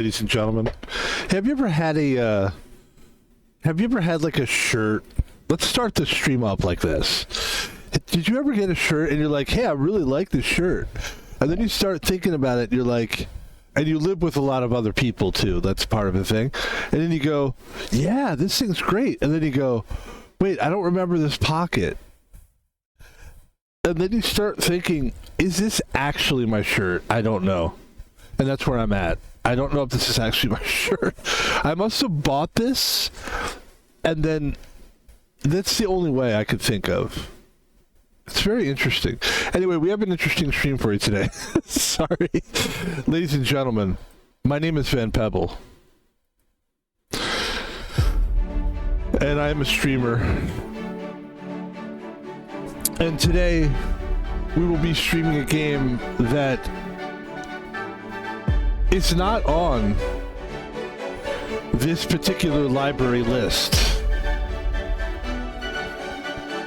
Ladies and gentlemen, have you ever had a like a shirt? Let's start the stream up like this. Did you ever get a shirt and you're like, hey, I really like this shirt, and then you start thinking about it and you're like, and you live with a lot of other people too, that's part of the thing, and then you go, yeah, this thing's great, and then you go, wait, I don't remember this pocket, and then you start thinking, is this actually my shirt? I don't know. And that's where I'm at. I don't know if this is actually my shirt. I must have bought this, and then that's the only way I could think of. It's very interesting. Anyway, we have an interesting stream for you today. Sorry. Ladies and gentlemen, my name is VanPebble. And I am a streamer. And today, we will be streaming a game that is not on this particular library list.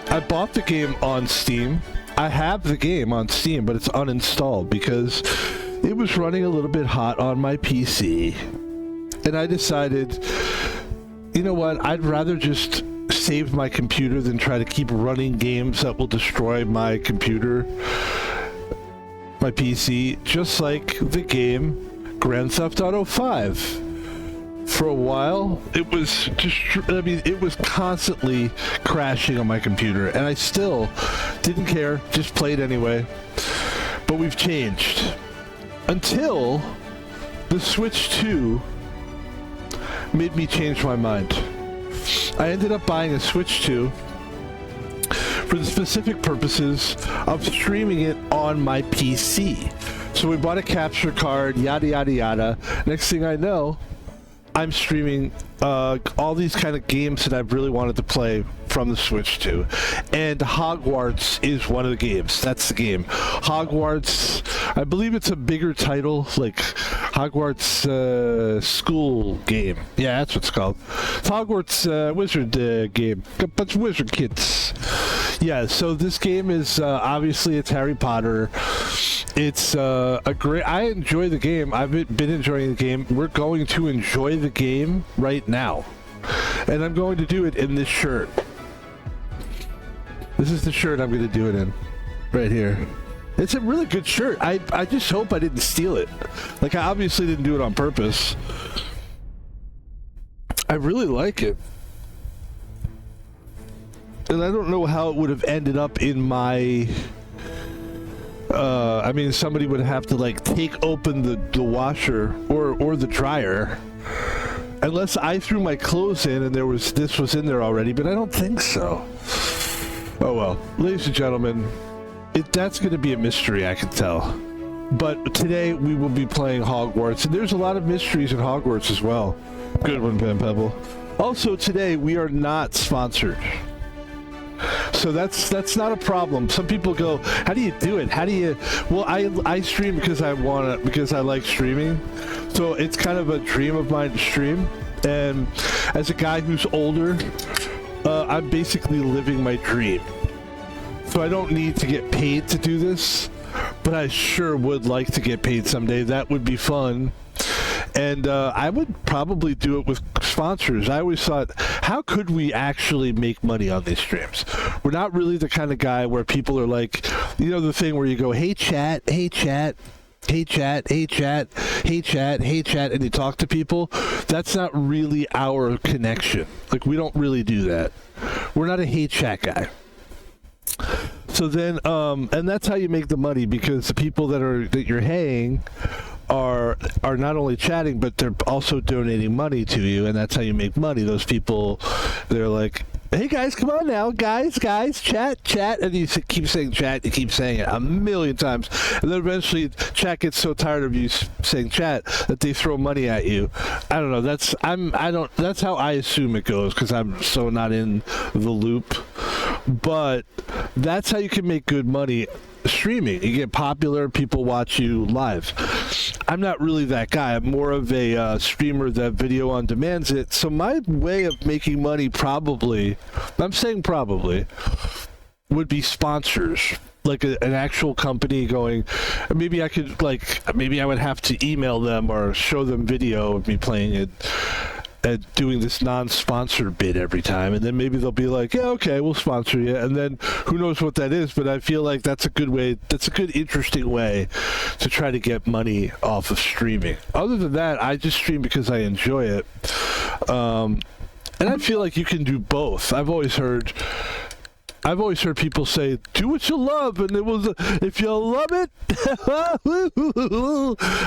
I bought the game on Steam. I have the game on Steam, but it's uninstalled because it was running a little bit hot on my PC. And I decided, you know what, I'd rather just save my computer than try to keep running games that will destroy my computer, my PC, just like the game Grand Theft Auto 5. For a while, it was just, it was constantly crashing on my computer, and I still didn't care, just played anyway. But we've changed. Until the Switch 2 made me change my mind. I ended up buying a Switch 2 for the specific purposes of streaming it on my PC. So we bought a capture card, yada yada yada. Next thing I know, I'm streaming all these kind of games that I've really wanted to play from the Switch 2. And Hogwarts is one of the games. That's the game. Hogwarts, I believe it's a bigger title, like Hogwarts school game. Yeah, that's what it's called. It's Hogwarts wizard game. A bunch of wizard kids. Yeah, so this game is, obviously it's Harry Potter. It's a great, I enjoy the game. I've been enjoying the game. We're going to enjoy the game right now. And I'm going to do it in this shirt. This is the shirt I'm going to do it in. Right here. It's a really good shirt. I just hope I didn't steal it. Like, I obviously didn't do it on purpose. I really like it. And I don't know how it would have ended up in my... I mean, somebody would have to, like, take open the washer or the dryer. Unless I threw my clothes in and this was in there already, but I don't think so. Oh well. Ladies and gentlemen, that's going to be a mystery, I can tell. But today we will be playing Hogwarts, and there's a lot of mysteries in Hogwarts as well. Good one, VanPebble. Also, today we are not sponsored. So that's not a problem. Some people go, how do you do it? How do you... Well, I stream because I like streaming. So it's kind of a dream of mine to stream. And as a guy who's older, I'm basically living my dream. So I don't need to get paid to do this, but I sure would like to get paid someday. That would be fun. And I would probably do it with sponsors. I always thought, how could we actually make money on these streams? We're not really the kind of guy where people are like, you know, the thing where you go, hey chat, hey chat, hey chat, hey chat, hey chat, hey chat, and you talk to people. That's not really our connection. Like, we don't really do that. We're not a hey chat guy. So then, and that's how you make the money, because the people that you're haying are not only chatting, but they're also donating money to you, and that's how you make money. Those people, they're like, hey guys, come on now, guys, chat, and you keep saying chat, you keep saying it a million times, and then eventually chat gets so tired of you saying chat that they throw money at you. I don't know, that's how I assume it goes, because I'm so not in the loop, but that's how you can make good money streaming. You get popular, people watch you live. I'm not really that guy. I'm more of a streamer that video on demands it. So my way of making money probably, I'm saying probably, would be sponsors, like an actual company going. Maybe I could maybe I would have to email them or show them video of me playing it and doing this non-sponsored bit every time, and then maybe they'll be like, yeah, okay, we'll sponsor you, and then who knows what that is. But I feel like that's a good way, that's a good interesting way to try to get money off of streaming. Other than that, I just stream because I enjoy it, and I feel like you can do both. I've always heard people say, do what you love, and it was, if you love it,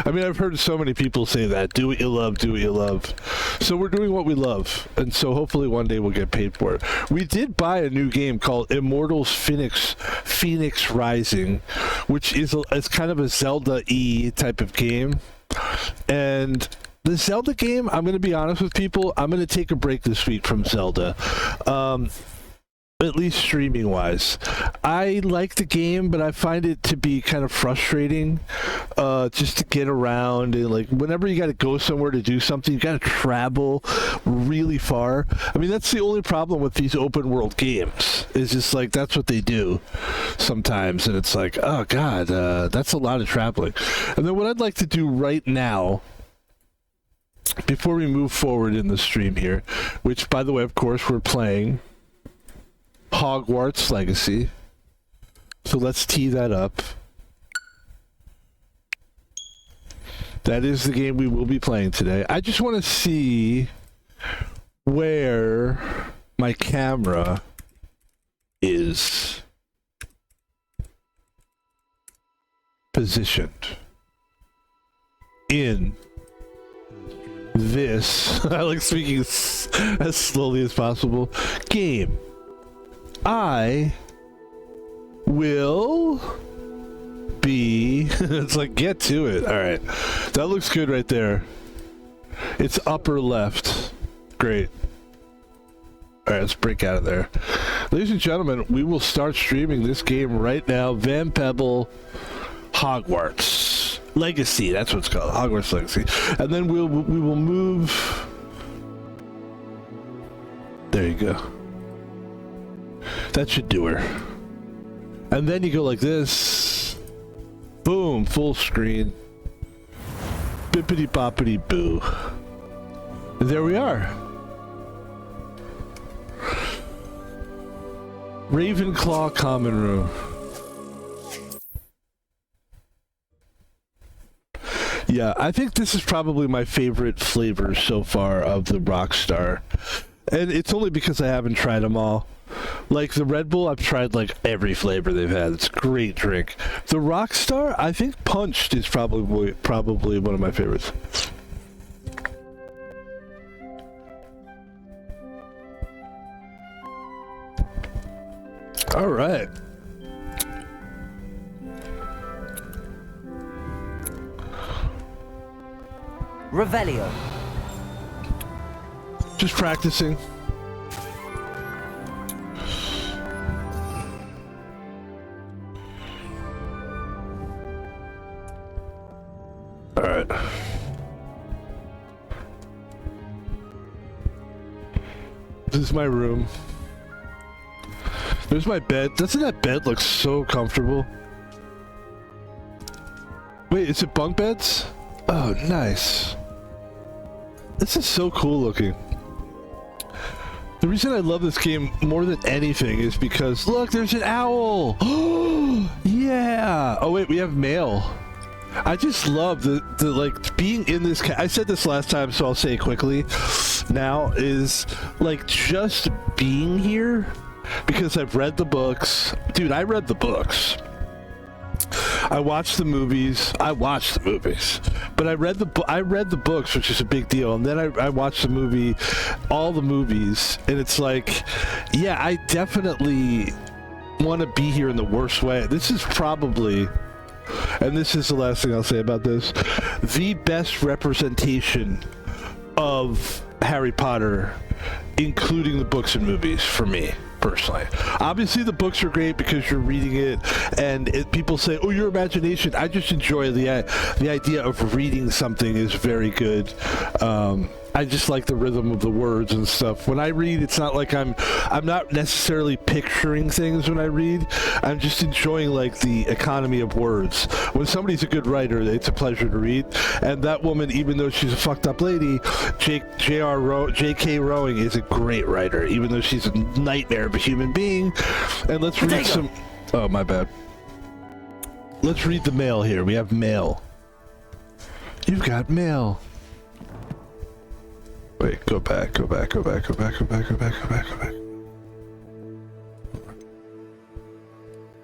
I mean, I've heard so many people say that, do what you love, do what you love. So we're doing what we love, and so hopefully one day we'll get paid for it. We did buy a new game called Immortals Phoenix Rising, which is it's kind of a Zelda-y type of game, and the Zelda game, I'm going to be honest with people, I'm going to take a break this week from Zelda. At least streaming wise. I like the game, but I find it to be kind of frustrating just to get around, and like whenever you got to go somewhere to do something, you got to travel really far. I mean, that's the only problem with these open world games, is just like that's what they do sometimes, and it's like, oh god, that's a lot of traveling. And then what I'd like to do right now, before we move forward in the stream here, which by the way, of course, we're playing Hogwarts Legacy. So let's tee that up. That is the game we will be playing today. I just want to see where my camera is positioned in this, I like speaking as slowly as possible, game. I will be it's like, get to it. All right, that looks good right there. It's upper left. Great. All right, let's break out of there. Ladies and gentlemen, we will start streaming this game right now. VanPebble Hogwarts Legacy, that's what it's called, Hogwarts Legacy. And then we will move. There you go. That should do her. And then you go like this. Boom, full screen. Bippity boppity boo. And there we are. Ravenclaw common room. Yeah, I think this is probably my favorite flavor so far of the Rockstar. And it's only because I haven't tried them all. Like the Red Bull, I've tried like every flavor they've had. It's a great drink. The Rockstar, I think Punched is probably one of my favorites. All right. Revelio. Just practicing. All right. This is my room. There's my bed. Doesn't that bed look so comfortable? Wait, is it bunk beds? Oh, nice. This is so cool looking. The reason I love this game more than anything is because, look, there's an owl! Yeah! Oh wait, we have mail. I just love the like being in this. I said this last time, so I'll say it quickly. Now is like just being here because I've read the books, dude. I read the books. I watched the movies. But I read the books, which is a big deal. And then I watched the movie, all the movies, and it's like, yeah, I definitely want to be here in the worst way. This is probably, and this is the last thing I'll say about this, the best representation of Harry Potter, including the books and movies, for me personally. Obviously the books are great because you're reading it, and people say, oh, your imagination. I just enjoy the idea of reading something is very good. I just like the rhythm of the words and stuff. When I read, it's not like I'm not necessarily picturing things when I read. I'm just enjoying like the economy of words. When somebody's a good writer, it's a pleasure to read. And that woman, even though she's a fucked up lady, J.K. Rowling is a great writer, even though she's a nightmare of a human being. And let's read some... Oh, my bad. Let's read the mail here. We have mail. You've got mail. Wait, go back.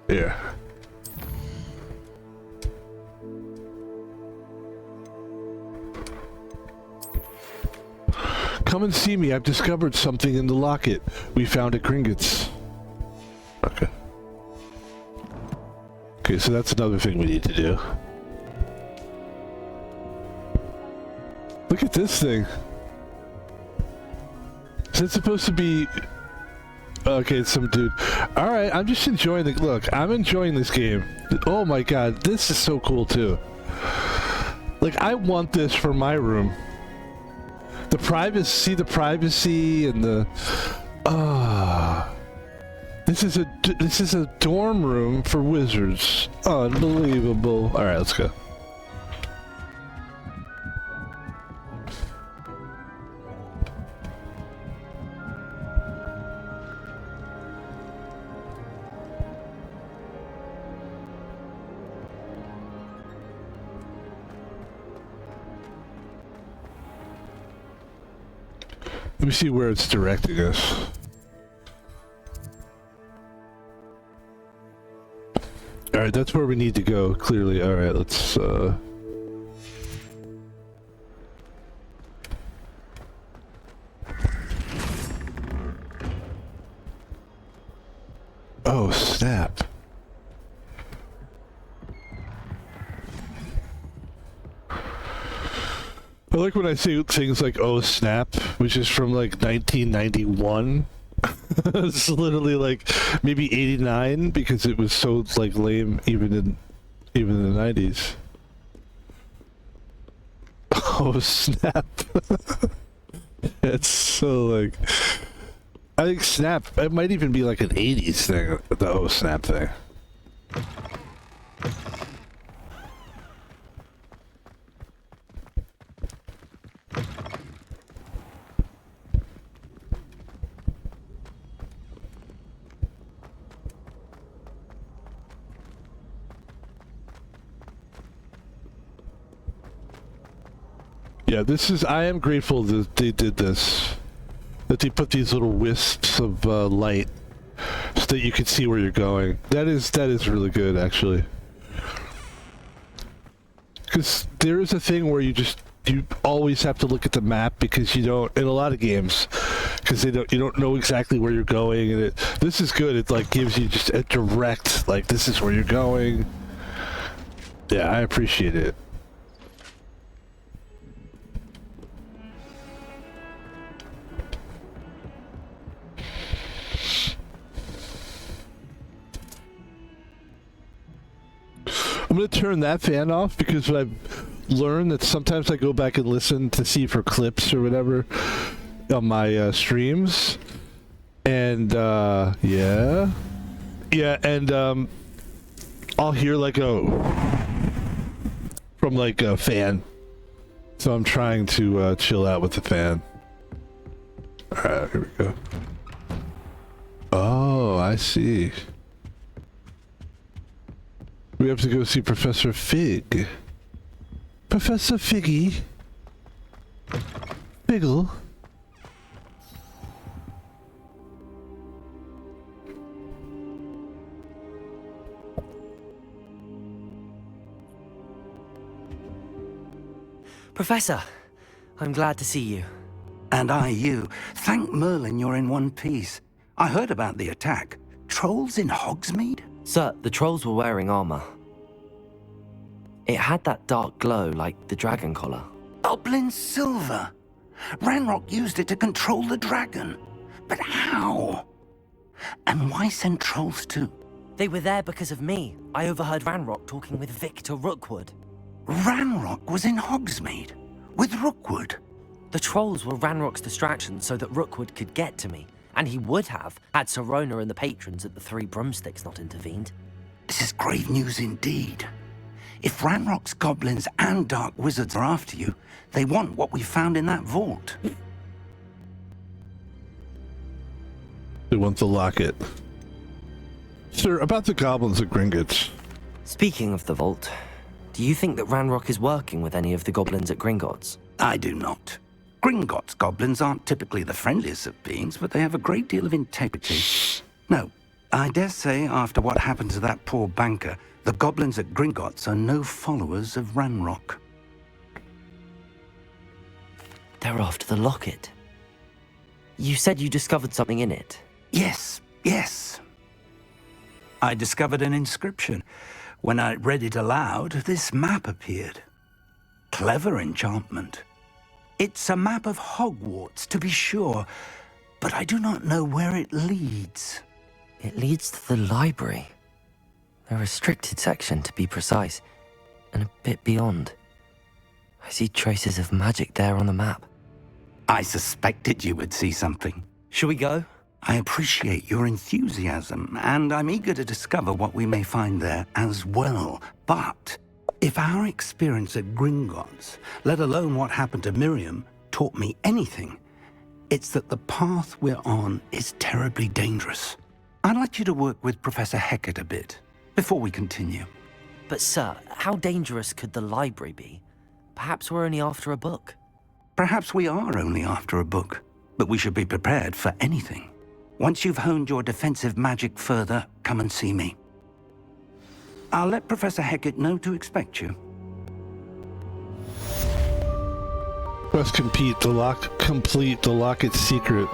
Here. Come and see me. I've discovered something in the locket we found at Gringotts. Okay. Okay, so that's another thing we need to do. Look at this thing. Is it supposed to be... Okay, it's some dude. Alright, I'm just enjoying the... Look, I'm enjoying this game. Oh my god, this is so cool too. Like, I want this for my room. The privacy and the... This is a dorm room for wizards. Unbelievable. Alright, let's go. Let me see where it's directing us. Alright, that's where we need to go, clearly. Alright, let's, Oh, snap. I like when I say things like, oh snap, which is from like 1991. It's literally like maybe 89 because it was so like lame even in the 90s. Oh snap. It's so like, I think snap, it might even be like an 80s thing, the oh snap thing. Yeah, this is, I am grateful that they did this. That they put these little wisps of light so that you can see where you're going. That is really good, actually. Because there is a thing where you always have to look at the map because you don't, in a lot of games, because you don't know exactly where you're going, and this is good. It like gives you just a direct, like, this is where you're going. Yeah, I appreciate it. I'm going to turn that fan off because I've learned that sometimes I go back and listen to see for clips or whatever on my streams. And, yeah, and, I'll hear like from like a fan. So I'm trying to chill out with the fan. Alright, here we go. Oh, I see. We have to go see Professor Fig. Professor Figgy. Figgle. Professor, I'm glad to see you. And I you. Thank Merlin you're in one piece. I heard about the attack. Trolls in Hogsmeade? Sir, the trolls were wearing armor. It had that dark glow like the dragon collar. Goblin silver. Ranrock used it to control the dragon. But how? And why send trolls too? They were there because of me. I overheard Ranrock talking with Victor Rookwood. Ranrock was in Hogsmeade with Rookwood. The trolls were Ranrock's distraction so that Rookwood could get to me, and he would have had Sirona and the patrons at the Three Broomsticks not intervened. This is grave news indeed. If Ranrock's goblins and dark wizards are after you, they want what we found in that vault. They want the locket. Sir, about the goblins at Gringotts. Speaking of the vault, do you think that Ranrock is working with any of the goblins at Gringotts? I do not. Gringotts goblins aren't typically the friendliest of beings, but they have a great deal of integrity. No, I dare say after what happened to that poor banker, the goblins at Gringotts are no followers of Ranrock. They're after the locket. You said you discovered something in it. Yes. I discovered an inscription. When I read it aloud, this map appeared. Clever enchantment. It's a map of Hogwarts, to be sure, but I do not know where it leads. It leads to the library. A restricted section, to be precise, and a bit beyond. I see traces of magic there on the map. I suspected you would see something. Shall we go? I appreciate your enthusiasm, and I'm eager to discover what we may find there as well. But if our experience at Gringotts, let alone what happened to Miriam, taught me anything, it's that the path we're on is terribly dangerous. I'd like you to work with Professor Hecat a bit before we continue. But sir, how dangerous could the library be? Perhaps we're only after a book. Perhaps we are only after a book, but we should be prepared for anything. Once you've honed your defensive magic further, come and see me. I'll let Professor Hecat know to expect you. Quest complete the locket's secret.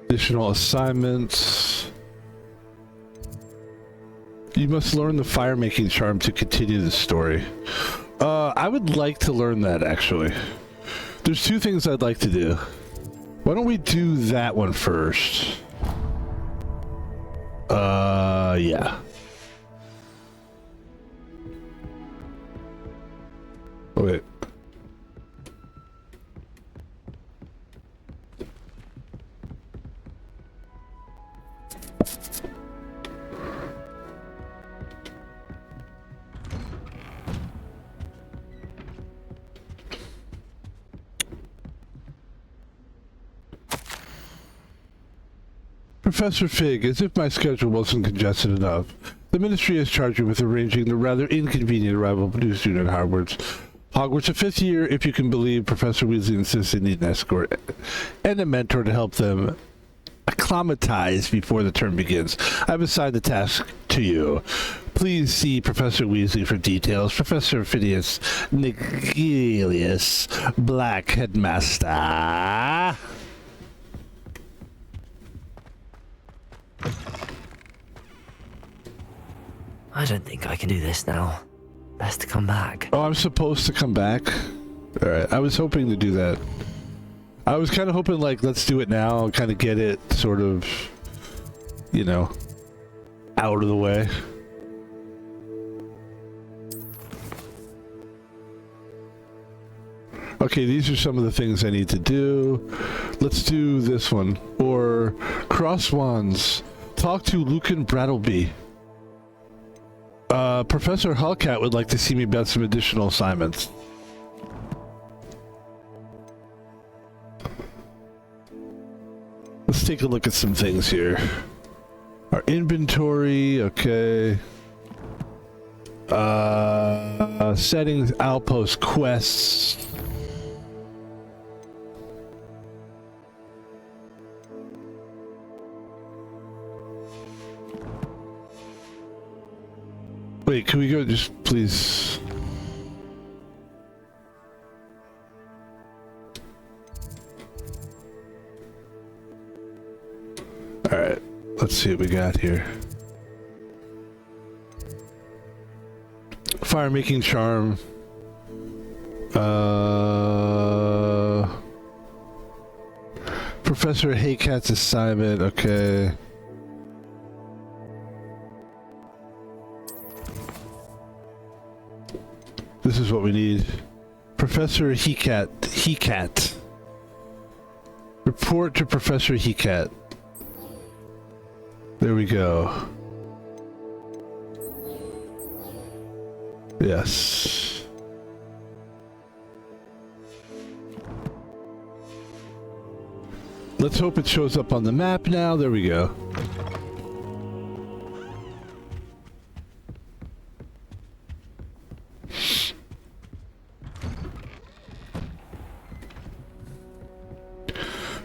Additional assignments. You must learn the fire-making charm to continue the story. I would like to learn that, actually. There's two things I'd like to do. Why don't we do that one first? Yeah. Oh, wait. Professor Fig, as if my schedule wasn't congested enough, the Ministry has charged you with arranging the rather inconvenient arrival of a new student at Hogwarts. Hogwarts, a fifth year, if you can believe. Professor Weasley insists they need an escort and a mentor to help them acclimatize before the term begins. I've assigned the task to you. Please see Professor Weasley for details. Professor Phineas Nigelius, Black Headmaster. I don't think I can do this now. Best to come back. Oh, I'm supposed to come back? Alright, I was hoping to do that. I was kind of hoping, like, let's do it now, kind of get it sort of, you know, out of the way. Okay, these are some of the things I need to do. Let's do this one. Or Cross Wands. Talk to Lucan Brattleby. Professor Hellcat would like to see me about some additional assignments. Let's take a look at some things here. Our inventory, okay. Settings, outpost, quests. Wait, can we go just please? Let's see what we got here. Fire making charm. Professor Haycat's assignment. Okay. This is what we need. Professor Haycat. Report to Professor Haycat. There we go. Yes. Let's hope it shows up on the map now. There we go.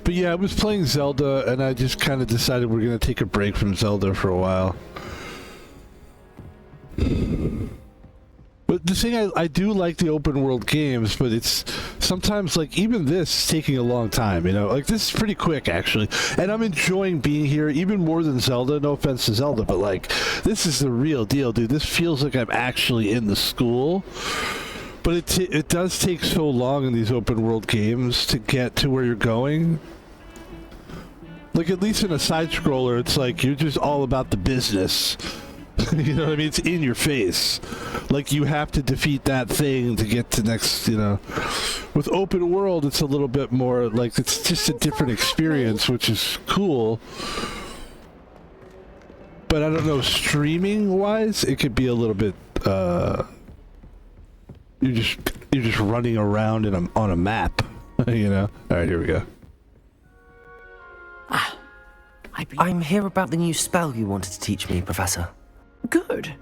But yeah, I was playing Zelda, and I just kind of decided we're going to take a break from Zelda for a while. But the thing, I do like the open world games, but it's sometimes, like, even this is taking a long time, you know? Like, this is pretty quick, actually. And I'm enjoying being here, even more than Zelda. No offense to Zelda, but, like, this is the real deal, dude. This feels like I'm actually in the school. But it does take so long in these open world games to get to where you're going. Like, at least in a side-scroller, it's like, you're just all about the business. You know what I mean? It's in your face. Like, you have to defeat that thing to get to next, you know. With open world, it's a little bit more, like, it's just a different experience, which is cool. But I don't know, streaming-wise, it could be a little bit, you're just running around on a map, you know? Alright, here we go. I'm here about the new spell you wanted to teach me, Professor. Good.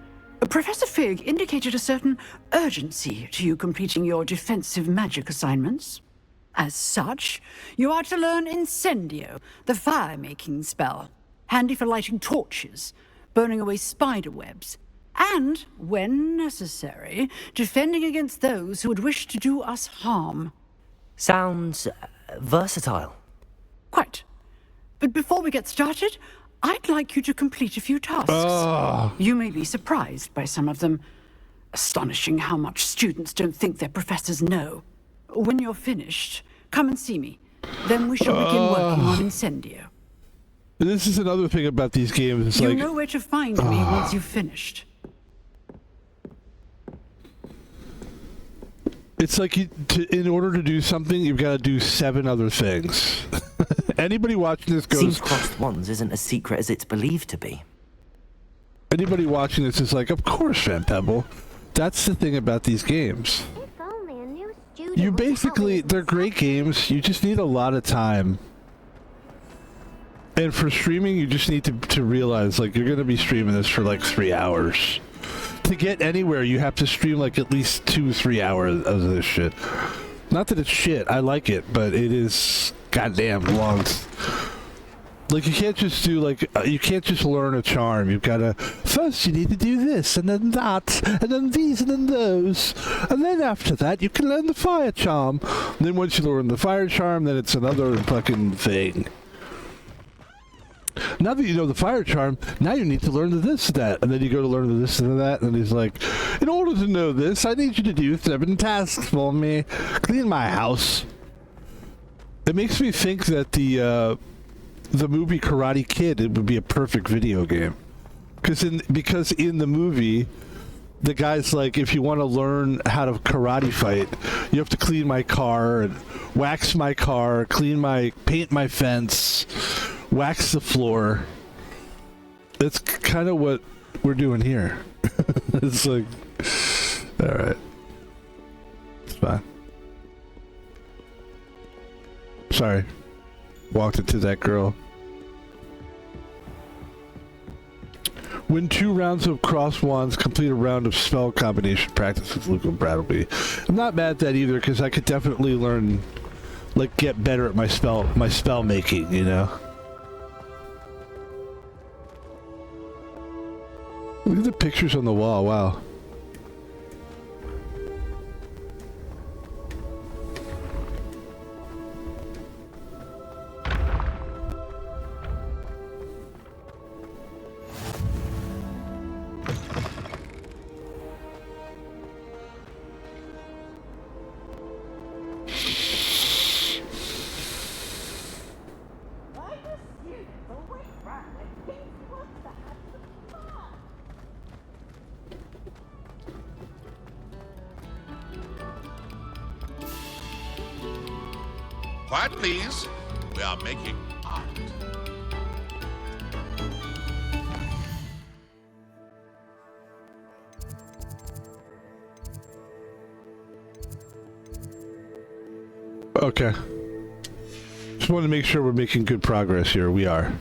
Professor Fig indicated a certain urgency to you completing your defensive magic assignments. As such, you are to learn Incendio, the fire-making spell, handy for lighting torches, burning away spider webs, and, when necessary, defending against those who would wish to do us harm. Sounds versatile. Quite. But before we get started, I'd like you to complete a few tasks. You may be surprised by some of them. Astonishing how much students don't think their professors know. When you're finished, come and see me. Then we shall begin working on Incendio. This is another thing about these games. It's you like, know where to find me once you've finished. it's like in order to do something, you've got to do 7 other things. Anybody watching this goes... Seems crossed wands isn't as secret as it's believed to be. Anybody watching this is like, of course, VanPebble. That's the thing about these games. You basically, they're great games. You just need a lot of time. And for streaming, you just need to realize, like, you're going to be streaming this for like 3 hours. To get anywhere, you have to stream like at least 2-3 hours of this shit. Not that it's shit, I like it, but it is goddamn long. Like, you can't just do, like, you can't just learn a charm. You've got to, first you need to do this, and then that, and then these, and then those. And then after that, you can learn the fire charm. And then once you learn the fire charm, then it's another fucking thing. Now that you know the fire charm, now you need to learn the this, that, and then you go to learn the this and that, and he's like, in order to know this, I need you to do 7 tasks for me. Clean my house. It makes me think that the movie Karate Kid, it would be a perfect video game. Because in the movie, the guy's like, if you want to learn how to karate fight, you have to clean my car, and wax my car, paint my fence, wax the floor. That's kind of what we're doing here. It's like, alright. It's fine. Sorry. Walked into that girl. Win 2 rounds of cross wands, complete a round of spell combination practice with Luke and Bradley. I'm not mad at that either, because I could definitely learn, like, get better at my spell making, you know? Look at the pictures on the wall, wow. Quiet, please. We are making art. Okay. Just want to make sure we're making good progress here. We are.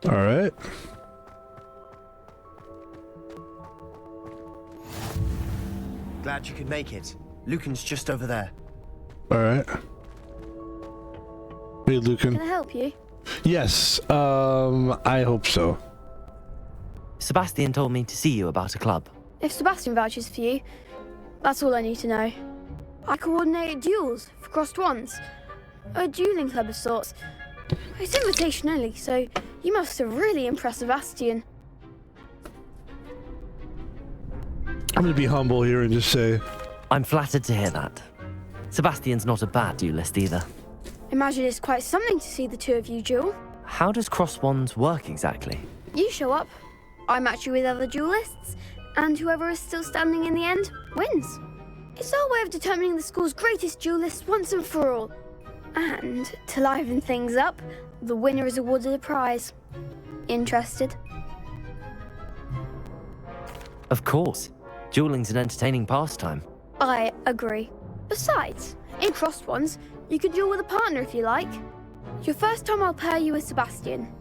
All right. Glad you could make it. Lucan's just over there. All right. Hey, Lucan. Can I help you? Yes. I hope so. Sebastian told me to see you about a club. If Sebastian vouches for you, that's all I need to know. I coordinate duels for crossed wands. A dueling club of sorts. It's invitation only, so you must have really impressed Sebastian. I'm going to be humble here and just say... I'm flattered to hear that. Sebastian's not a bad duelist either. Imagine it's quite something to see the two of you duel. How does cross wands work exactly? You show up, I match you with other duelists, and whoever is still standing in the end wins. It's our way of determining the school's greatest duelist once and for all. And to liven things up, the winner is awarded a prize. Interested? Of course. Dueling's an entertaining pastime. I agree. Besides, in crossed ones, you can duel with a partner if you like. Your first time I'll pair you with Sebastian.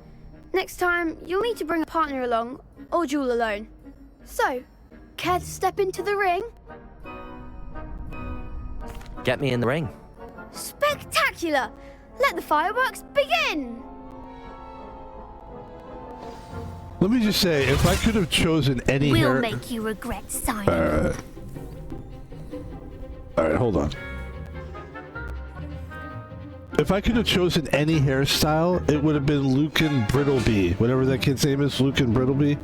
Next time, you'll need to bring a partner along, or duel alone. So, care to step into the ring? Get me in the ring. Spectacular! Let the fireworks begin! Let me just say, if I could have chosen any We'll make you regret signing. Alright, hold on. If I could have chosen any hairstyle, it would have been Lucan Brittleby. Whatever that kid's name is, Lucan Brittleby.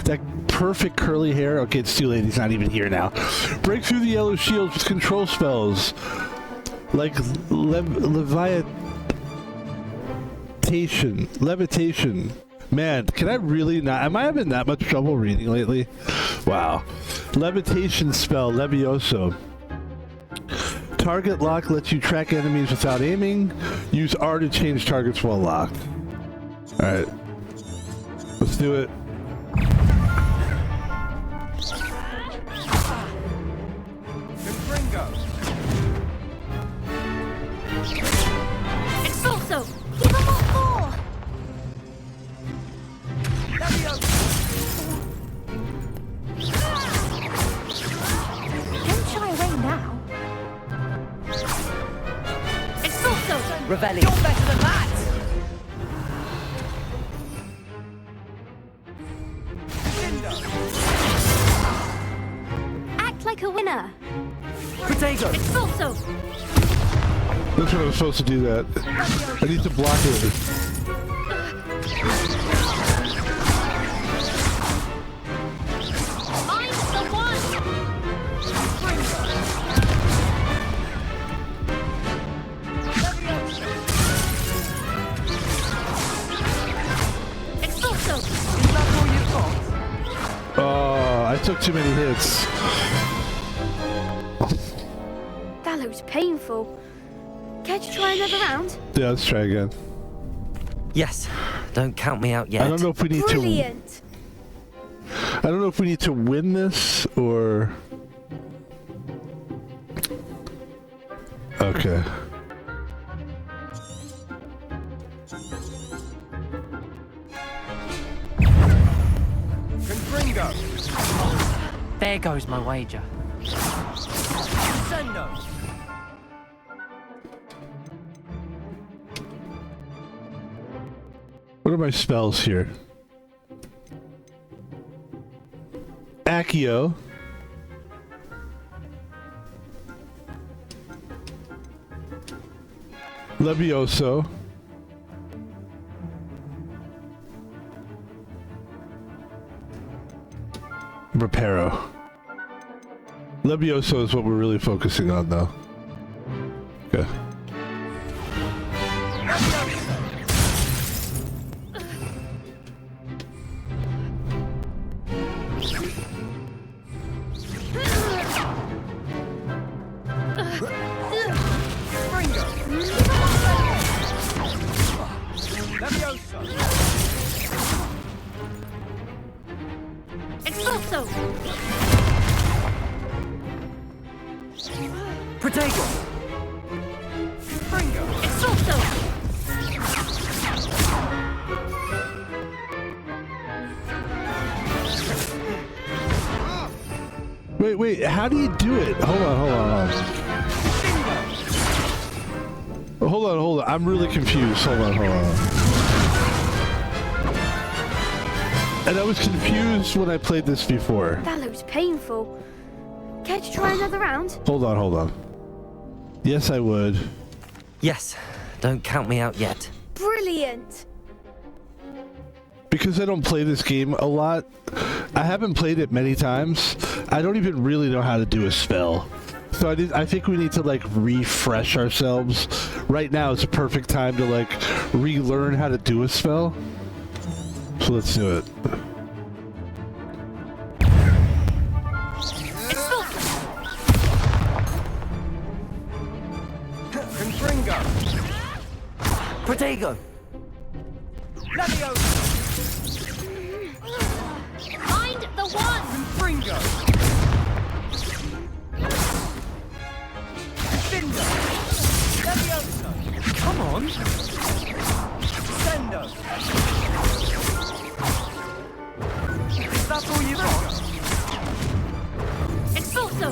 That perfect curly hair. Okay, it's too late. He's not even here now. Break through the yellow shields with control spells. Like levitation. Man, can I really not? Am I having that much trouble reading lately? Wow. Levitation spell, Levioso. Target lock lets you track enemies without aiming. Use R to change targets while locked. Alright. Let's do it. It's also give them what for. Don't shy away now. It's also Revelli. you're better than that. Act like a winner. Potato. It's also That's what I was supposed to do that. I need to block it. find someone. It's also Oh, I took too many hits. That looks painful. Care to try another round? Yeah, let's try again. Yes. Don't count me out yet. I don't know if we need Brilliant! I don't know if we need to win this or... Okay. There goes my wager. What are my spells here? Accio. Levioso. Reparo. Levioso is what we're really focusing on, though. Okay. Expulso! Protego! Fringo! Expulso! Wait, how do you do it? Hold on. Hold on. I'm really confused. Hold on. And I was confused when I played this before. That looks painful. Care to try another round? Hold on. Yes, I would. Yes, don't count me out yet. Brilliant! Because I don't play this game a lot, I haven't played it many times. I don't even really know how to do a spell. So I think we need to like refresh ourselves. Right now is a perfect time to like relearn how to do a spell. So let's do it. Confringo! Protego! Levioso! Mind the one! Confringo! Findo! Levioso! Come on! Sendo! Is that all you got? Expulso!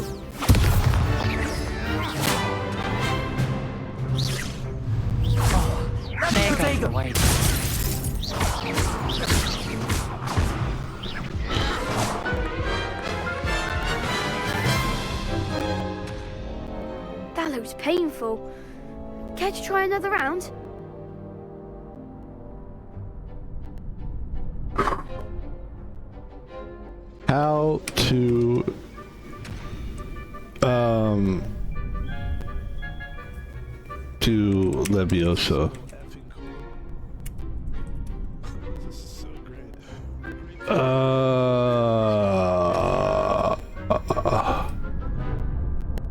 There goes the way. That looks painful. Care to try another round? How to do Levioso.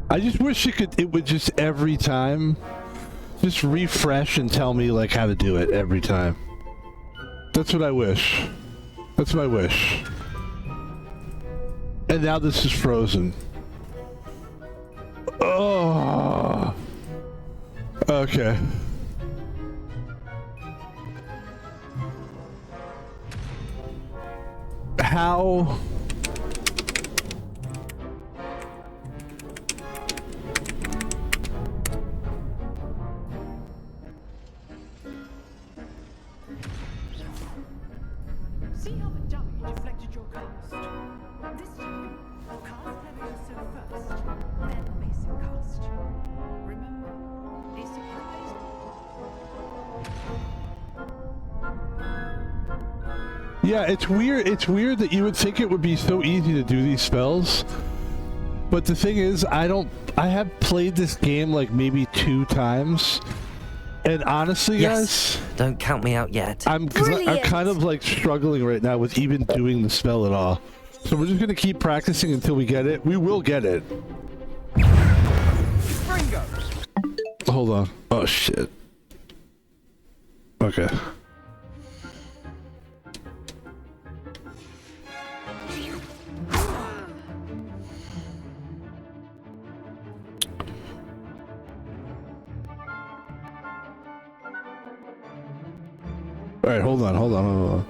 I just wish it would just every time just refresh and tell me like how to do it every time. That's what I wish. That's my wish. And now this is frozen. Oh. Okay. How? See how the dummy deflected your cast? This time, cast Levioso first, then basic cast. Remember, a surprise. Yeah, it's weird. It's weird that you would think it would be so easy to do these spells. But the thing is, I have played this game like maybe 2 times. And honestly, Yes, guys, don't count me out yet. I'm kind of like struggling right now with even doing the spell at all. So we're just gonna keep practicing until we get it. We will get it. Fringo! Hold on. Oh shit. Okay. All right, hold on.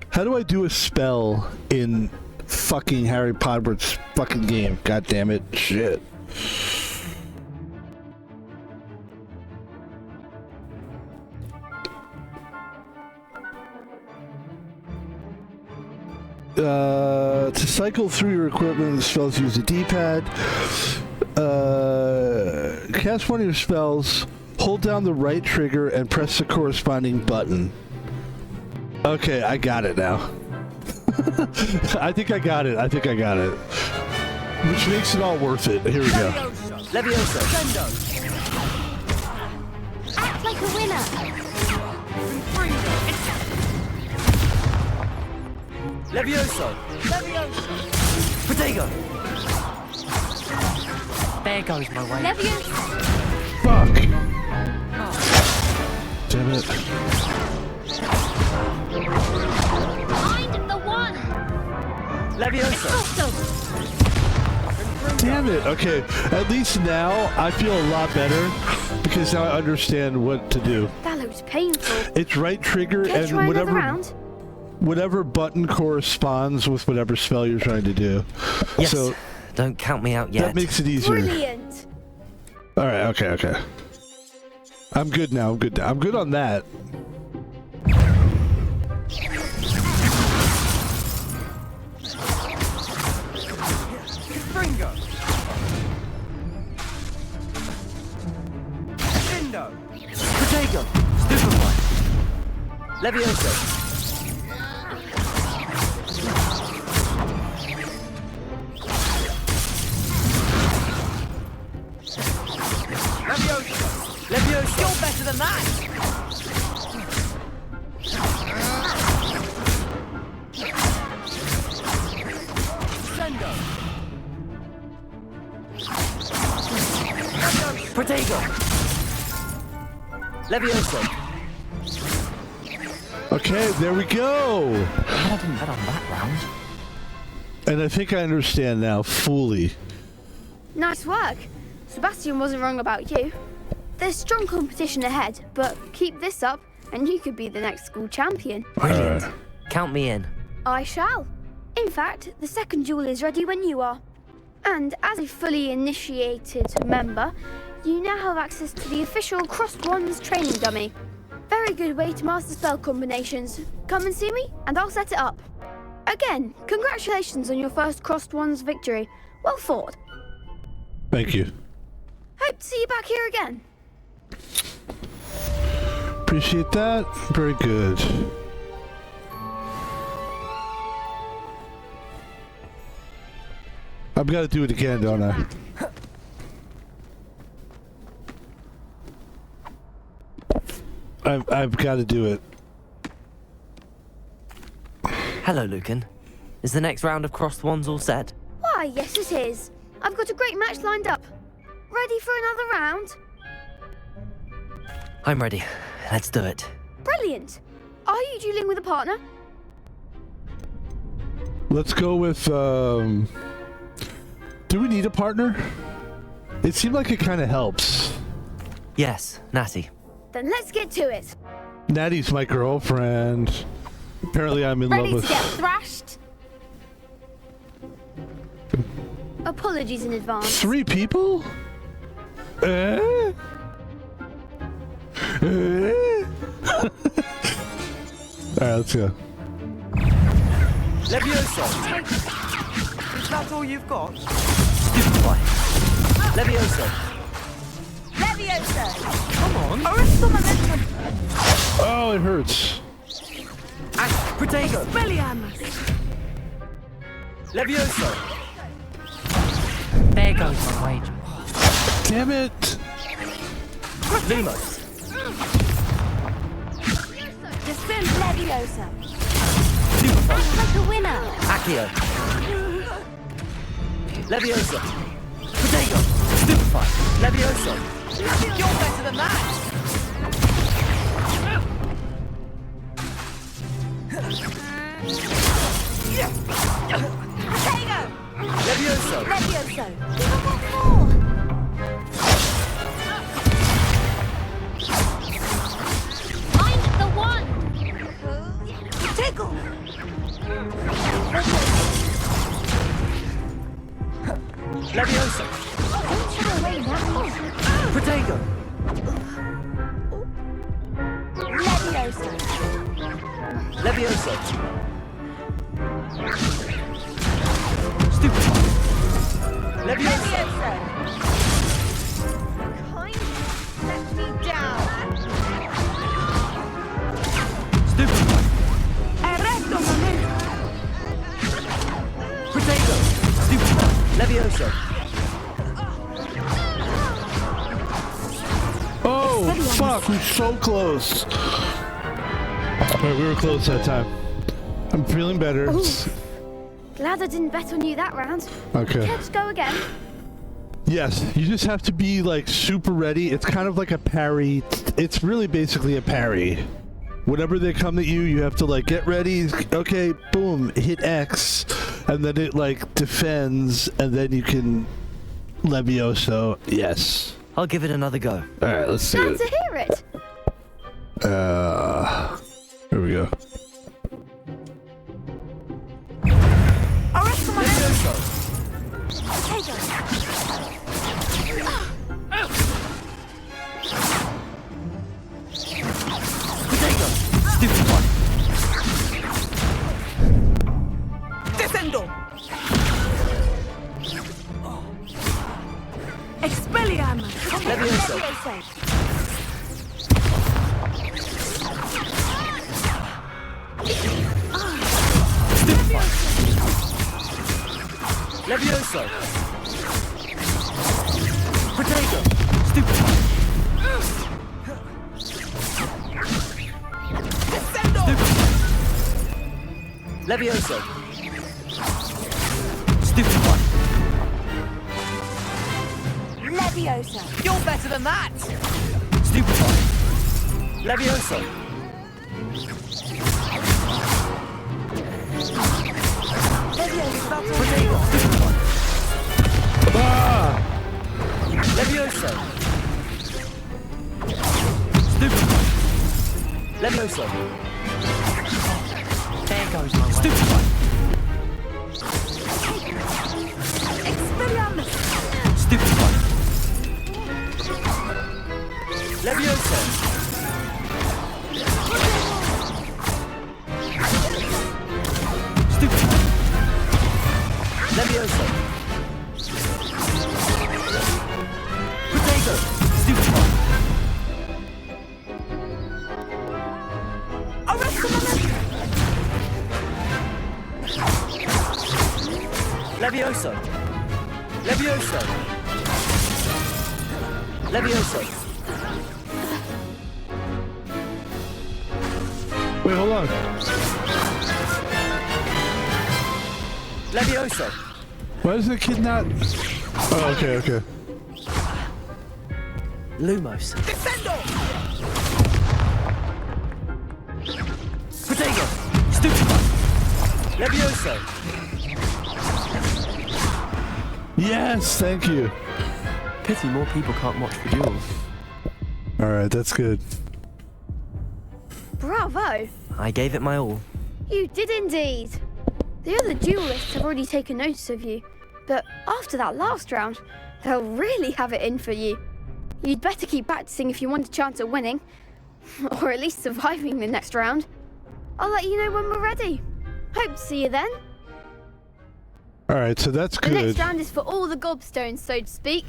How do I do a spell in fucking Harry Potter's fucking game? God damn it. Shit. To cycle through your equipment, the spells use the D-pad. Cast one of your spells Hold down the right trigger and press the corresponding button. Okay, I got it now. I think I got it. Which makes it all worth it. Here we go. Levioso. Sendo. Act like a winner. Levioso. Protego. There goes my way. Levioso. Fuck. Damn it. Find the one. Levioso. Also. Damn it. Okay, at least now I feel a lot better because now I understand what to do. That looks painful. It's right trigger Can I and try another round? whatever button corresponds with whatever spell you're trying to do. Yes. So Don't count me out yet. that makes it easier. Brilliant. All right. Okay. I'm good now. I'm good on that. Bringo. Sendo. Protego. Stupefy. Levioso. Levioso. You're better than that. Sendo. Protego. Levioso. Okay, there we go. I didn't bet on that round. And I think I understand now fully. Nice work. Sebastian wasn't wrong about you. There's strong competition ahead, but keep this up and you could be the next school champion. Brilliant. Count me in. I shall. In fact, the second duel is ready when you are. And as a fully initiated member, you now have access to the official Crossed Wands training dummy. Very good way to master spell combinations. Come and see me, and I'll set it up. Again, congratulations on your first Crossed Wands victory. Well fought. Thank you. Hope to see you back here again. Appreciate that. Very good. I've got to do it again, don't I? I've got to do it. Hello, Lucan. Is the next round of Crossed Wands all set? Why, yes it is. I've got a great match lined up. Ready for another round? I'm ready. Let's do it. Brilliant. Are you dueling with a partner? Let's go with, do we need a partner? It seemed like it kind of helps. Yes, Natty. Then let's get to it. Natty's my girlfriend. Apparently I'm in love Ready with... to get thrashed? Apologies in advance. 3 people? Alright, let's go. Levioso. Is that all you've got? Stupefy. Levioso. Levioso. Come on. Arrestal momentum. Oh, it hurts. Protego. Expelliarmus. Levioso. There goes my wage. Damn it! Lumos. Defend Levioso. Stupefy. Act like a winner. Accio. Levioso. Protego. Stupefy. Levioso. You're better than that. Protego. Levioso. Levioso. Give him what for. Find the one. Tickle. Levioso. Don't shy away that much. Protego. Levioso. Levioso. Stupefy. Levioso. Levioso. Kind. Let me down. Levioso! Oh, fuck, we're so close. Alright, we were close that time. I'm feeling better. Glad I didn't bet on you that round. Okay. Care to go again? Yes, you just have to be like super ready. It's kind of like a parry. It's really basically a parry. Whenever they come at you, you have to like get ready. Okay, boom, hit X, and then it like defends, and then you can Levioso. Yes. I'll give it another go. All right, let's see Glad it. to hear it. Here we go. Levioso! Potato! Stupid one! Descendo! Expelliarmus! Levioso! Levioso! Potato! Stupid one! Descendo! Levioso! Stupid one! Leviosa! You're better than that! Stupid one! Levioso! Potato! Stupid one! Levioso! Stupid one! Levioso! There goes my way. Stupid one! Expelliarmus! Stupid one! Levioso! Stupid one! Levioso! Potato! Stupid one! Levioso! Levioso! Levioso! Wait, hold on. Levioso! Why is the kid not? Oh, okay, okay. Lumos! Potato! Stupid one! Levioso! Yes, thank you. Pity more people can't watch the duels. All right, that's good. Bravo! I gave it my all. You did indeed. The other duelists have already taken notice of you, but after that last round, they'll really have it in for you. You'd better keep practicing if you want a chance at winning, or at least surviving the next round. I'll let you know when we're ready. Hope to see you then. All right, so that's The next good. round is for all the gobstones, so to speak.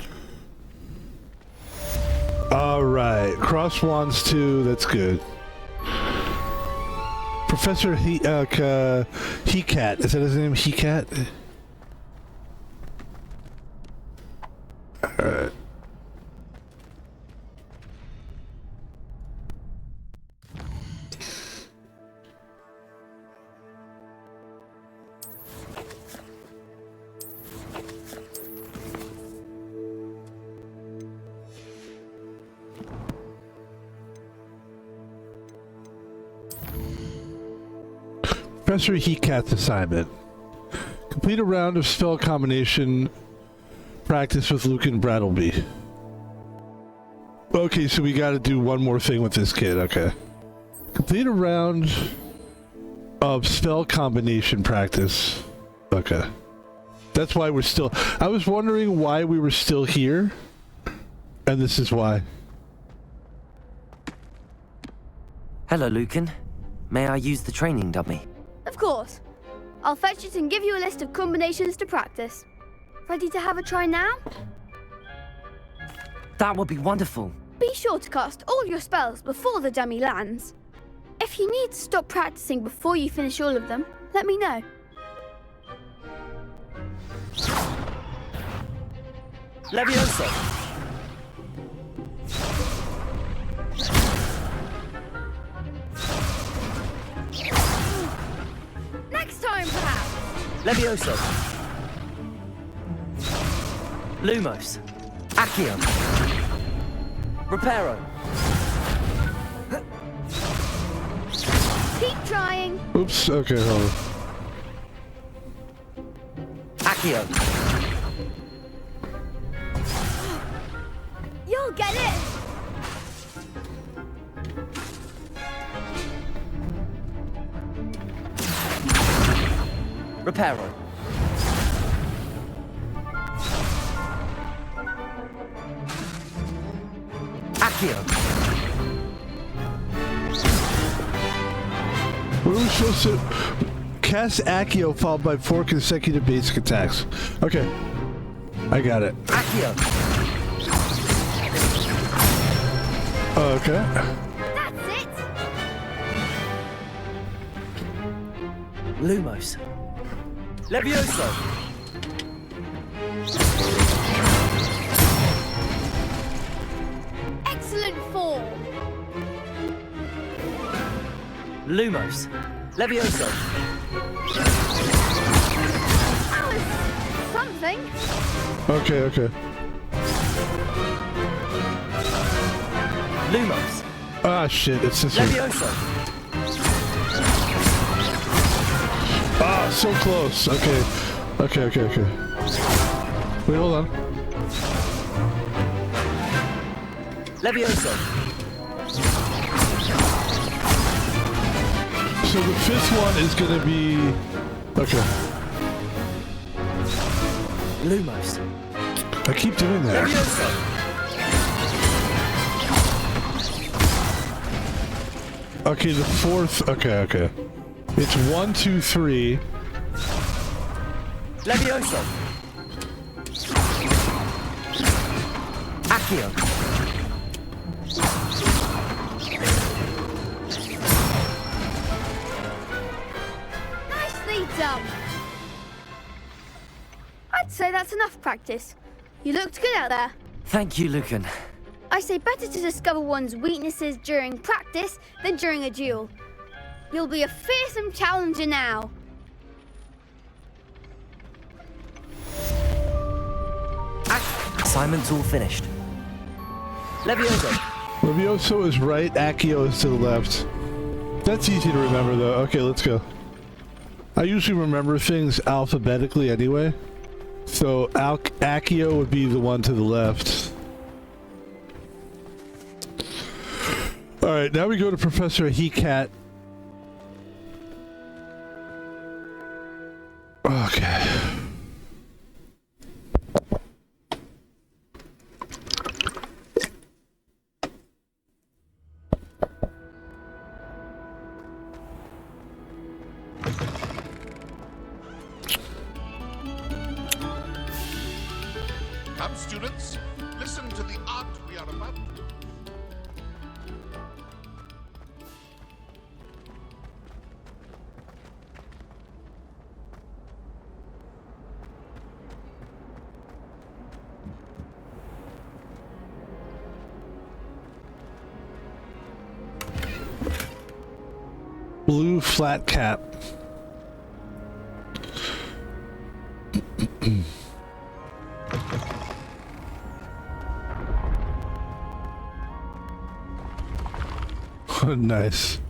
All right, cross wands 2. That's good. Professor Hecat. Is that his name? Hecat? All right. Professor Hecat's assignment. Complete a round of spell combination practice with Lucan Brattleby. Okay, so we gotta do one more thing with this kid, okay. Complete a round of spell combination practice. Okay. That's why we're still... I was wondering why we were still here. And this is why. Hello, Lucan. May I use the training dummy? Of course. I'll fetch it and give you a list of combinations to practice. Ready to have a try now? That would be wonderful. Be sure to cast all your spells before the dummy lands. If you need to stop practicing before you finish all of them, let me know. Levioso! Next time, perhaps. Levioso! Lumos! Accio! Reparo! Keep trying. Oops, okay, hold on. Accio! You'll get it. Reparo! Accio! What are we supposed to... Cast Accio followed by 4 consecutive basic attacks. Okay. I got it. Accio! Okay. That's it. Lumos! Levioso! Excellent form. Lumos! Levioso! That was something. Okay, okay. Lumos! Ah, shit, it's this one. Levioso! Ah, so close. Okay. Okay, okay, okay. Wait, hold on. Levioso! So the 5th one is gonna be... Okay. Lumos! I keep doing that. Levioso! Okay, the 4th... Okay, okay. It's 1, 2, 3. Levioso! Accio! Nicely done. I'd say that's enough practice. You looked good out there. Thank you, Lucan. I say better to discover one's weaknesses during practice than during a duel. You'll be a fearsome challenger now. Assignment's all finished. Levioso! Levioso is right, Accio is to the left. That's easy to remember, though. Okay, let's go. I usually remember things alphabetically anyway. So Accio would be the one to the left. Alright, now we go to Professor Hecat. Okay. Come, students, listen to the art we are about to. Blue flat cap. Nice.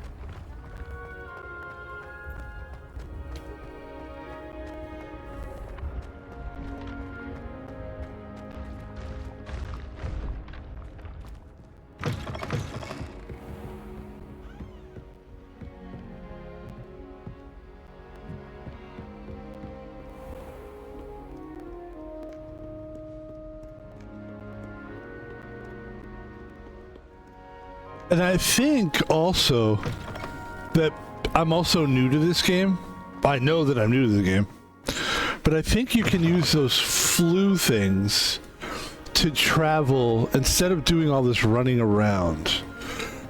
And I think also that I'm also new to this game. I know that I'm new to the game. But I think you can use those flu things to travel instead of doing all this running around.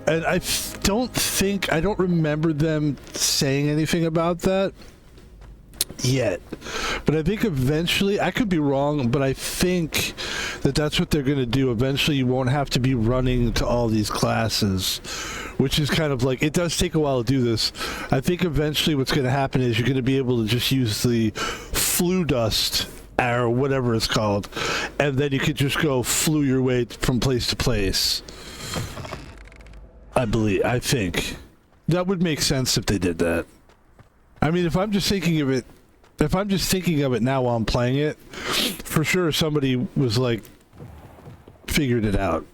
And I don't remember them saying anything about that yet. But I think eventually, I could be wrong, but I think that that's what they're going to do. Eventually, you won't have to be running to all these classes, which is kind of like, it does take a while to do this. I think eventually what's going to happen is you're going to be able to just use the flu dust or whatever it's called, and then you could just go flew your way from place to place. I think. That would make sense if they did that. I mean, if I'm just thinking of it now while I'm playing it, for sure somebody was like, figured it out.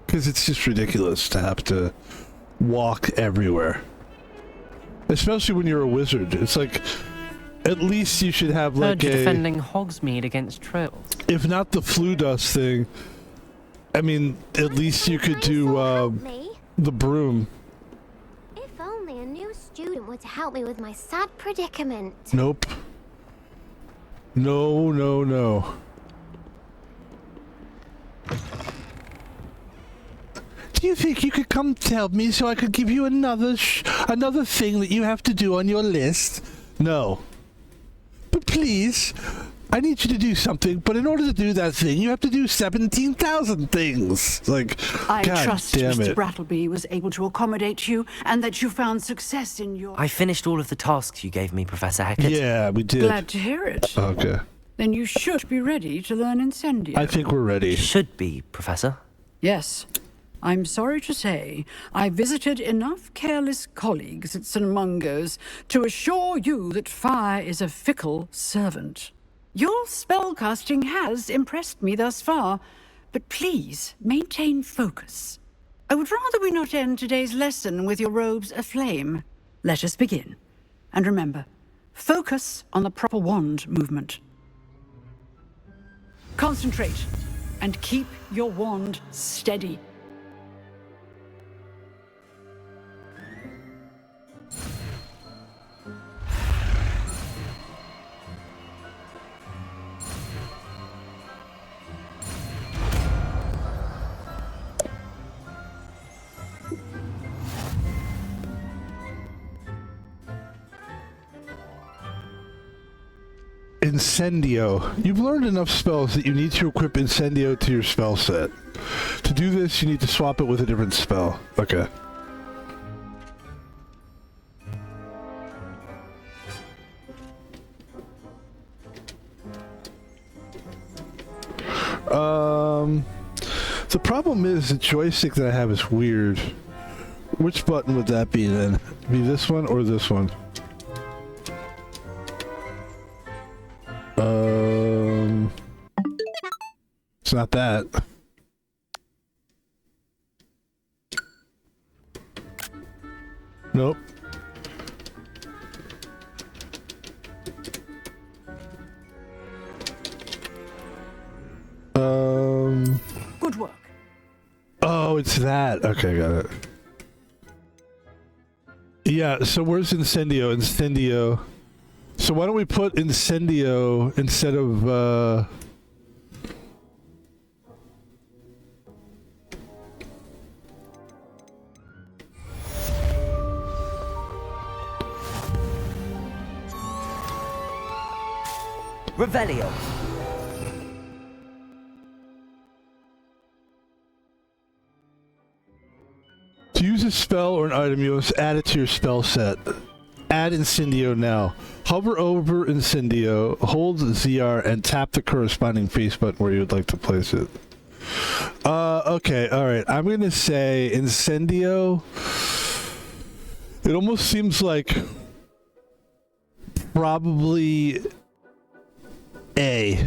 Because it's just ridiculous to have to walk everywhere. Especially when you're a wizard. It's like, at least you should have like Heard you're defending Hogsmeade against trolls. If not the flu dust thing, I mean, at least you could do the broom. If only a new student were to help me with my sad predicament. Nope. No, no, no. Do you think you could come tell me so I could give you another thing that you have to do on your list? No. But please, I need you to do something, but in order to do that thing, you have to do 17,000 things. Like, I God trust damn Mr. it. Brattleby was able to accommodate you and that you found success in your... I finished all of the tasks you gave me, Professor Hackett. Yeah, we did. Glad to hear it. Okay. Then you should be ready to learn Incendio. I think we're ready. Should be, Professor. Yes. I'm sorry to say, I visited enough careless colleagues at St. Mungo's to assure you that fire is a fickle servant. Your spellcasting has impressed me thus far, but please maintain focus. I would rather we not end today's lesson with your robes aflame. Let us begin. And remember, focus on the proper wand movement. Concentrate and keep your wand steady. Incendio. You've learned enough spells that you need to equip Incendio to your spell set. To do this, you need to swap it with a different spell. Okay. The problem is the joystick that I have is weird. Which button would that be then? Be this one or this one? It's not that. Nope. Good work. Oh, it's that. Okay, got it. Yeah, so where's Incendio? Incendio. So why don't we put Incendio instead of, Revelio. To use a spell or an item, you must add it to your spell set. Add Incendio now. Hover over Incendio, hold ZR, and tap the corresponding face button where you would like to place it. Okay, alright. I'm gonna say Incendio. It almost seems like probably A.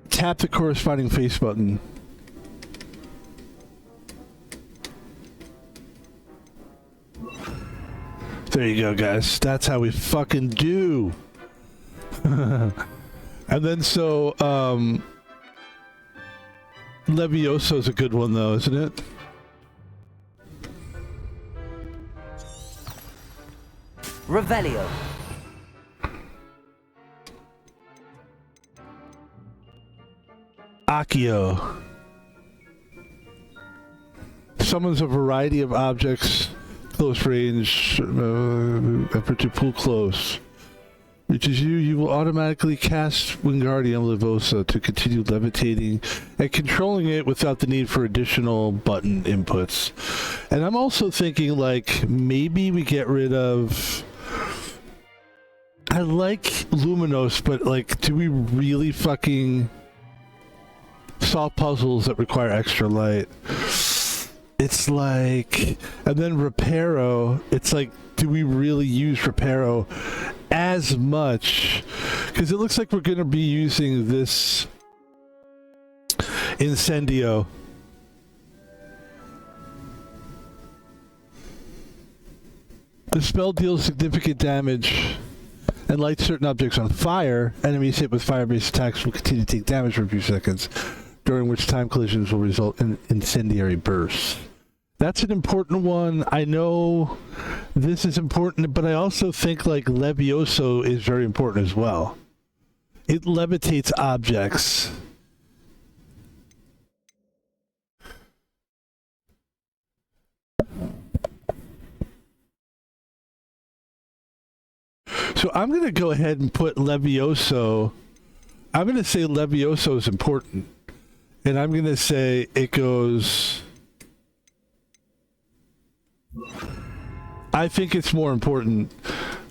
Tap the corresponding face button. There you go, guys. That's how we fucking do. And then so, Levioso's a good one though, isn't it? Revelio. Accio. summons a variety of objects, close range, effort to pull close. Reaches you, you will automatically cast Wingardium Leviosa to continue levitating and controlling it without the need for additional button inputs. And I'm also thinking, like, maybe we get rid of... I like Luminos, but, like, do we really fucking solve puzzles that require extra light? It's like... And then Reparo, it's like, do we really use Reparo as much? Because it looks like we're going to be using this Incendio. The spell deals significant damage and lights certain objects on fire. Enemies hit with fire-based attacks will continue to take damage for a few seconds, during which time collisions will result in incendiary bursts. That's an important one. I know this is important, but I also think like Levioso is very important as well. It levitates objects. So I'm going to go ahead and put Levioso. I'm going to say Levioso is important. And I'm going to say it goes... I think it's more important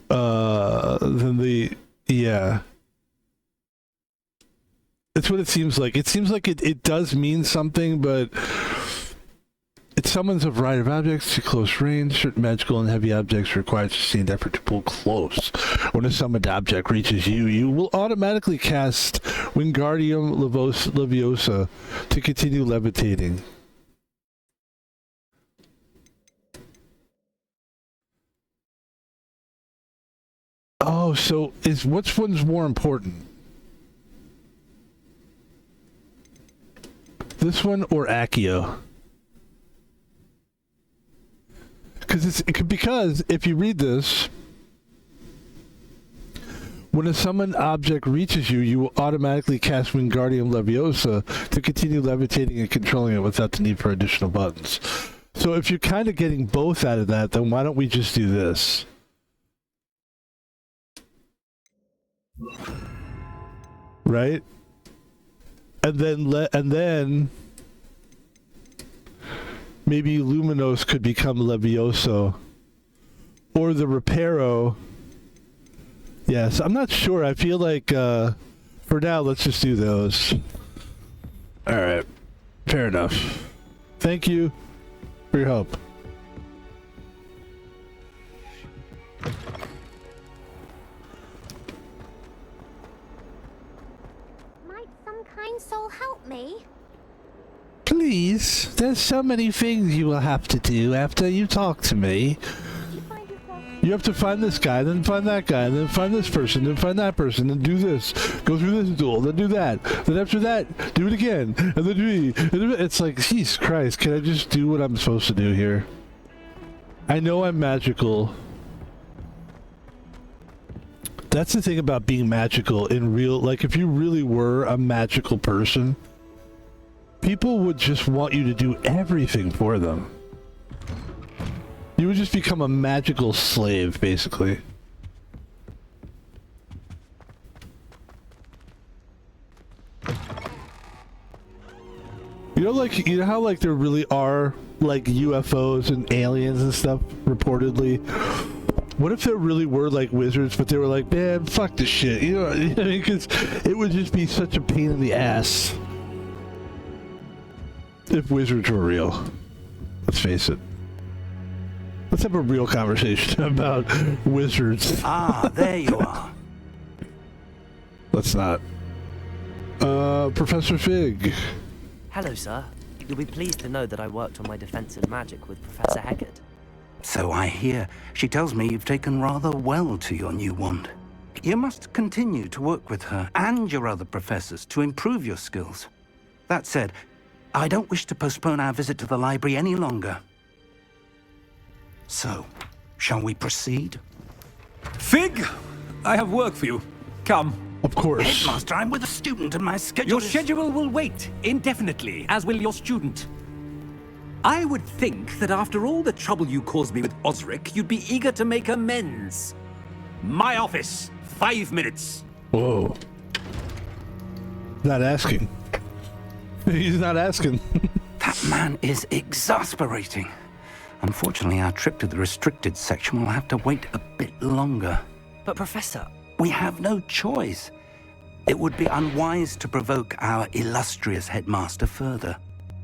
than the... Yeah. That's what it seems like. It seems like it does mean something, but... It summons a variety of objects to close range. Certain magical and heavy objects require sustained effort to pull close. When a summoned object reaches you, you will automatically cast Wingardium Leviosa to continue levitating. Oh, so which one's more important? This one or Accio? Because if you read this, when a summoned object reaches you, you will automatically cast Wingardium Leviosa to continue levitating and controlling it without the need for additional buttons. So if you're kind of getting both out of that, then why don't we just do this? Right? And then maybe Luminos could become Levioso. Or the Reparo. Yes, I'm not sure. I feel like, for now, let's just do those. Alright. Fair enough. Thank you for your help. Might some kind soul help me? Please, there's so many things you will have to do after you talk to me. You have to find this guy, then find that guy, then find this person, then find that person, then do this. Go through this duel, then do that. Then after that, do it again. And then do it. It's like, Jesus Christ, can I just do what I'm supposed to do here? I know I'm magical. That's the thing about being magical in real, like if you really were a magical person, people would just want you to do everything for them. You would just become a magical slave, basically. You know how like there really are like UFOs and aliens and stuff reportedly? What if there really were like wizards, but they were like, man, fuck this shit, you know? Because it would just be such a pain in the ass if wizards were real. Let's face it. Let's have a real conversation about wizards. Ah, there you are. Let's not. Professor Fig. Hello, sir. You'll be pleased to know that I worked on my defensive magic with Professor Heggard. So I hear. She tells me you've taken rather well to your new wand. You must continue to work with her and your other professors to improve your skills. That said, I don't wish to postpone our visit to the library any longer. So, shall we proceed? Fig, I have work for you. Come. Of course. Headmaster, I'm with a student and my schedule Your schedule will wait indefinitely, as will your student. I would think that after all the trouble you caused me with Osric, you'd be eager to make amends. My office, 5 minutes. Whoa. Not asking. He's not asking. That man is exasperating. Unfortunately, our trip to the restricted section will have to wait a bit longer. But Professor... We have no choice. It would be unwise to provoke our illustrious headmaster further.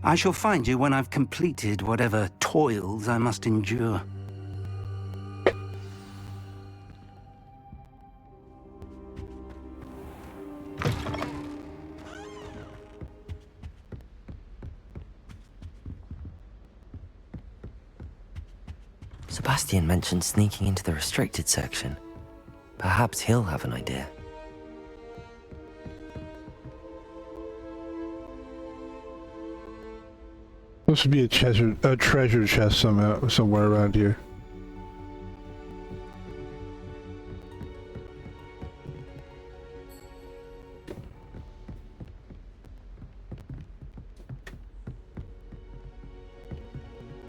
I shall find you when I've completed whatever toils I must endure. Sebastian mentioned sneaking into the restricted section. Perhaps he'll have an idea. Supposed to be a treasure chest somewhere around here.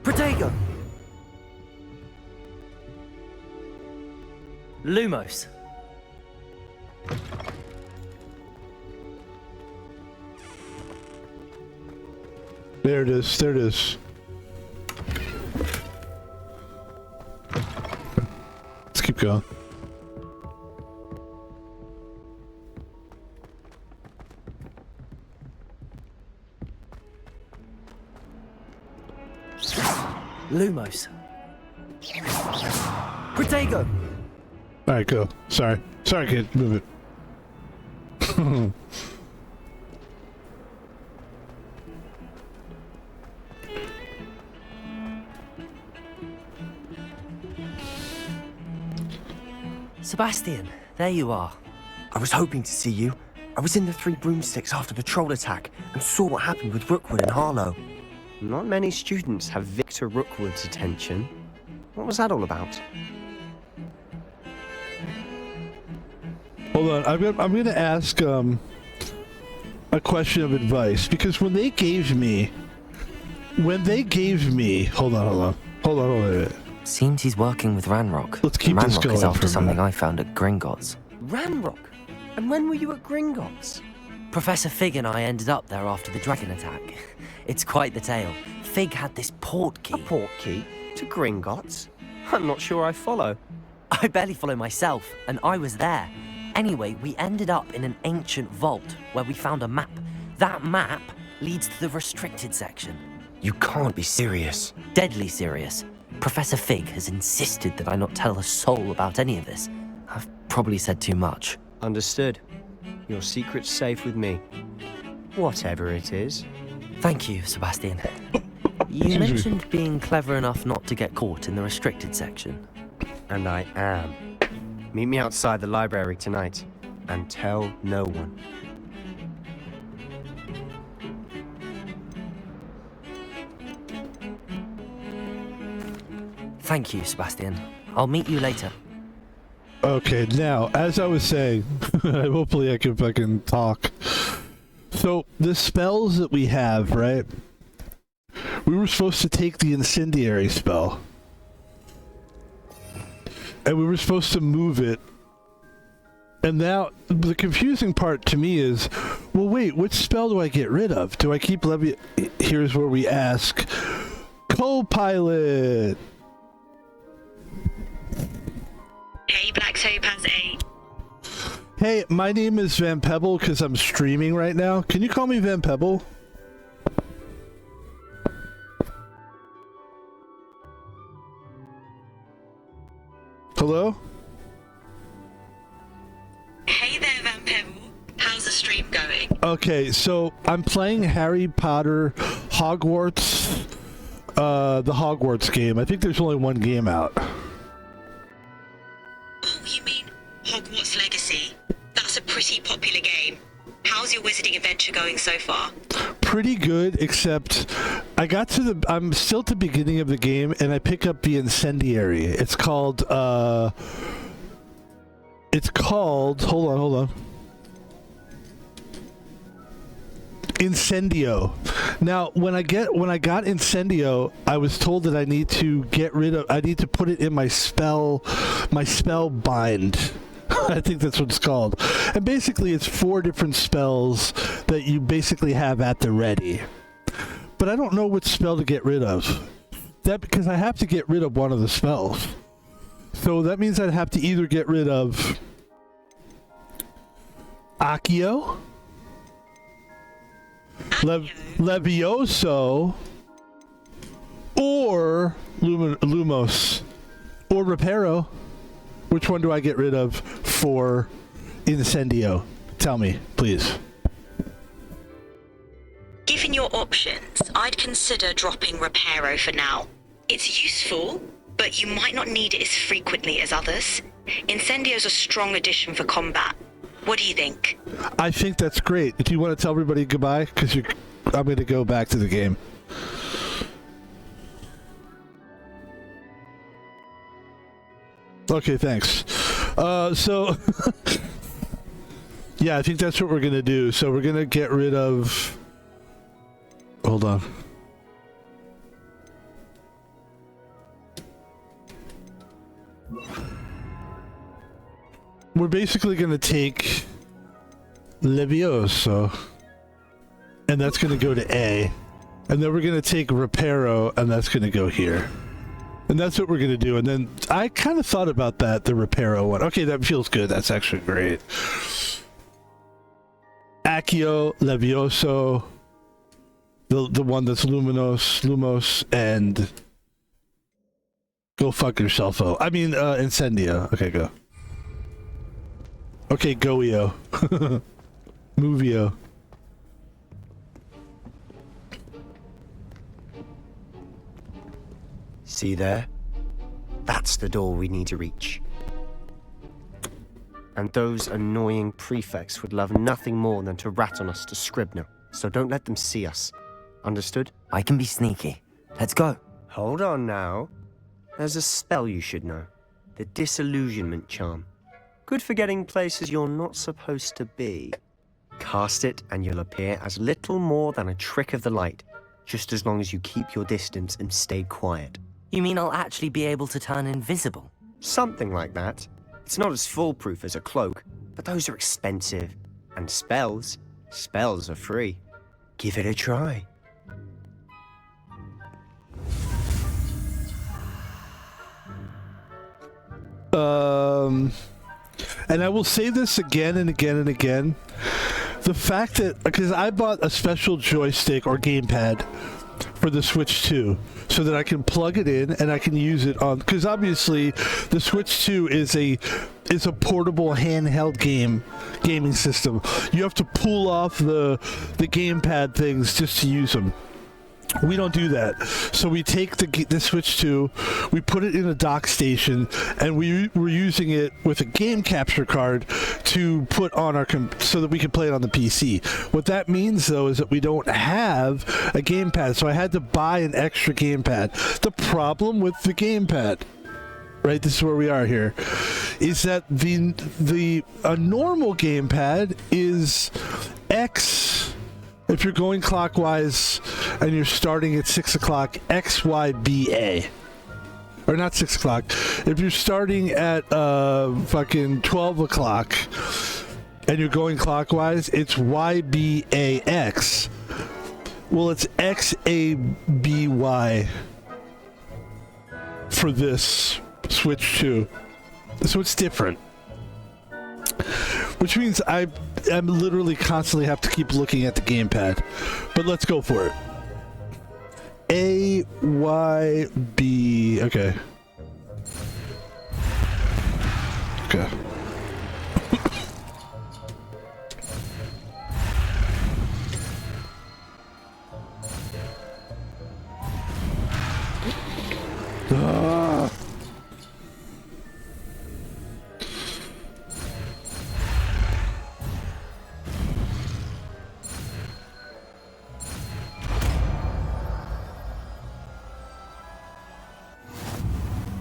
Protego! Lumos. There it is. There it is. Let's keep going. Lumos. Protego! Alright, go. Sorry, kid. Move it. Sebastian, there you are. I was hoping to see you. I was in the Three Broomsticks after the troll attack and saw what happened with Rookwood and Harlow. Not many students have Victor Rookwood's attention. What was that all about? Hold on, I'm gonna ask a question of advice, because when they gave me, hold on a minute. Seems he's working with Ranrock. Let's keep this Ranrock going is after for a something minute. I found at Gringotts. Ranrock? And when were you at Gringotts? Professor Fig and I ended up there after the dragon attack. It's quite the tale. Fig had this port key. A port key? To Gringotts? I'm not sure I follow. I barely follow myself, and I was there. Anyway, we ended up in an ancient vault where we found a map. That map leads to the restricted section. You can't be serious. Deadly serious. Professor Fig has insisted that I not tell a soul about any of this. I've probably said too much. Understood. Your secret's safe with me. Whatever it is. Thank you, Sebastian. You mentioned being clever enough not to get caught in the restricted section. And I am. Meet me outside the library tonight, and tell no one. Thank you, Sebastian. I'll meet you later. Okay, now, as I was saying, hopefully I can fucking talk. So, the spells that we have, right? We were supposed to take the incendiary spell. And we were supposed to move it. And now, the confusing part to me is, well, wait, which spell do I get rid of? Do I keep Here's where we ask, Co-Pilot! Hey, Black Topaz 8. Hey, my name is VanPebble because I'm streaming right now. Can you call me VanPebble? Hello? Hey there, VanPebble. How's the stream going? Okay, so I'm playing Harry Potter Hogwarts, the Hogwarts game. I think there's only one game out. Oh, you mean Hogwarts Legacy? That's a pretty popular game. How's your wizarding adventure going so far? Pretty good, except I'm still at the beginning of the game, and I pick up the incendiary. It's called, hold on. Incendio. Now, when I got Incendio, I was told that I need to put it in my spell bind. I think that's what it's called. And basically, it's 4 different spells that you basically have at the ready. But I don't know which spell to get rid of. Because I have to get rid of one of the spells. So that means I'd have to either get rid of Accio, Levioso, or Lumos, or Reparo. Which one do I get rid of for Incendio? Tell me, please. Given your options, I'd consider dropping Reparo for now. It's useful, but you might not need it as frequently as others. Incendio's a strong addition for combat. What do you think? I think that's great. Do you want to tell everybody goodbye? Because I'm going to go back to the game. Okay, thanks. So... yeah, I think that's what we're going to do. So we're going to get rid of... Hold on. We're basically going to take Levioso, and that's going to go to A. And then we're going to take Reparo, and that's going to go here. And that's what we're going to do. And then I kind of thought about that, the Reparo one. Okay, that feels good. That's actually great. Accio, Levioso, the one that's Lumos, and go fuck yourself, I mean, Incendio. Okay, go. Okay, Goio. Movio. See there? That's the door we need to reach. And those annoying prefects would love nothing more than to rat on us to Scribner, so don't let them see us. Understood? I can be sneaky. Let's go. Hold on now. There's a spell you should know. The Disillusionment Charm. Good for getting places you're not supposed to be. Cast it and you'll appear as little more than a trick of the light, just as long as you keep your distance and stay quiet. You mean I'll actually be able to turn invisible? Something like that. It's not as foolproof as a cloak, but those are expensive. And spells are free. Give it a try. And I will say this again and again and again. The fact that, because I bought a special joystick or gamepad for the Switch 2 so that I can plug it in and I can use it on, because obviously the Switch 2 is a portable handheld gaming system. You have to pull off the gamepad things just to use them. We don't do that. So we take the Switch 2, we put it in a dock station, and we're using it with a game capture card to put on our so that we can play it on the PC. What that means, though, is that we don't have a gamepad, so I had to buy an extra gamepad. The problem with the gamepad, right, this is where we are here, is that a normal gamepad is X. If you're going clockwise and you're starting at 6 o'clock, XYBA. Or not 6 o'clock. If you're starting at fucking 12 o'clock and you're going clockwise, it's YBAX. Well, it's XABY for this Switch 2. So it's different. Which means I'm literally constantly have to keep looking at the gamepad. But let's go for it. AYB. Okay. Okay.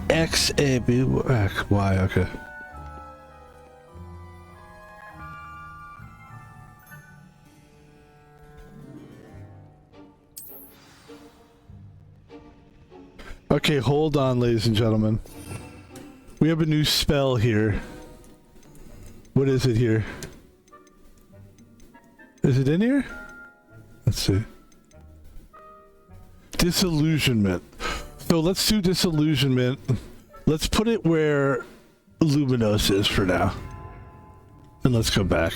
XABY, okay. Okay, hold on, ladies and gentlemen. We have a new spell here. What is it here? Is it in here? Let's see. Disillusionment. So let's do disillusionment. Let's put it where Luminos is for now. And let's go back.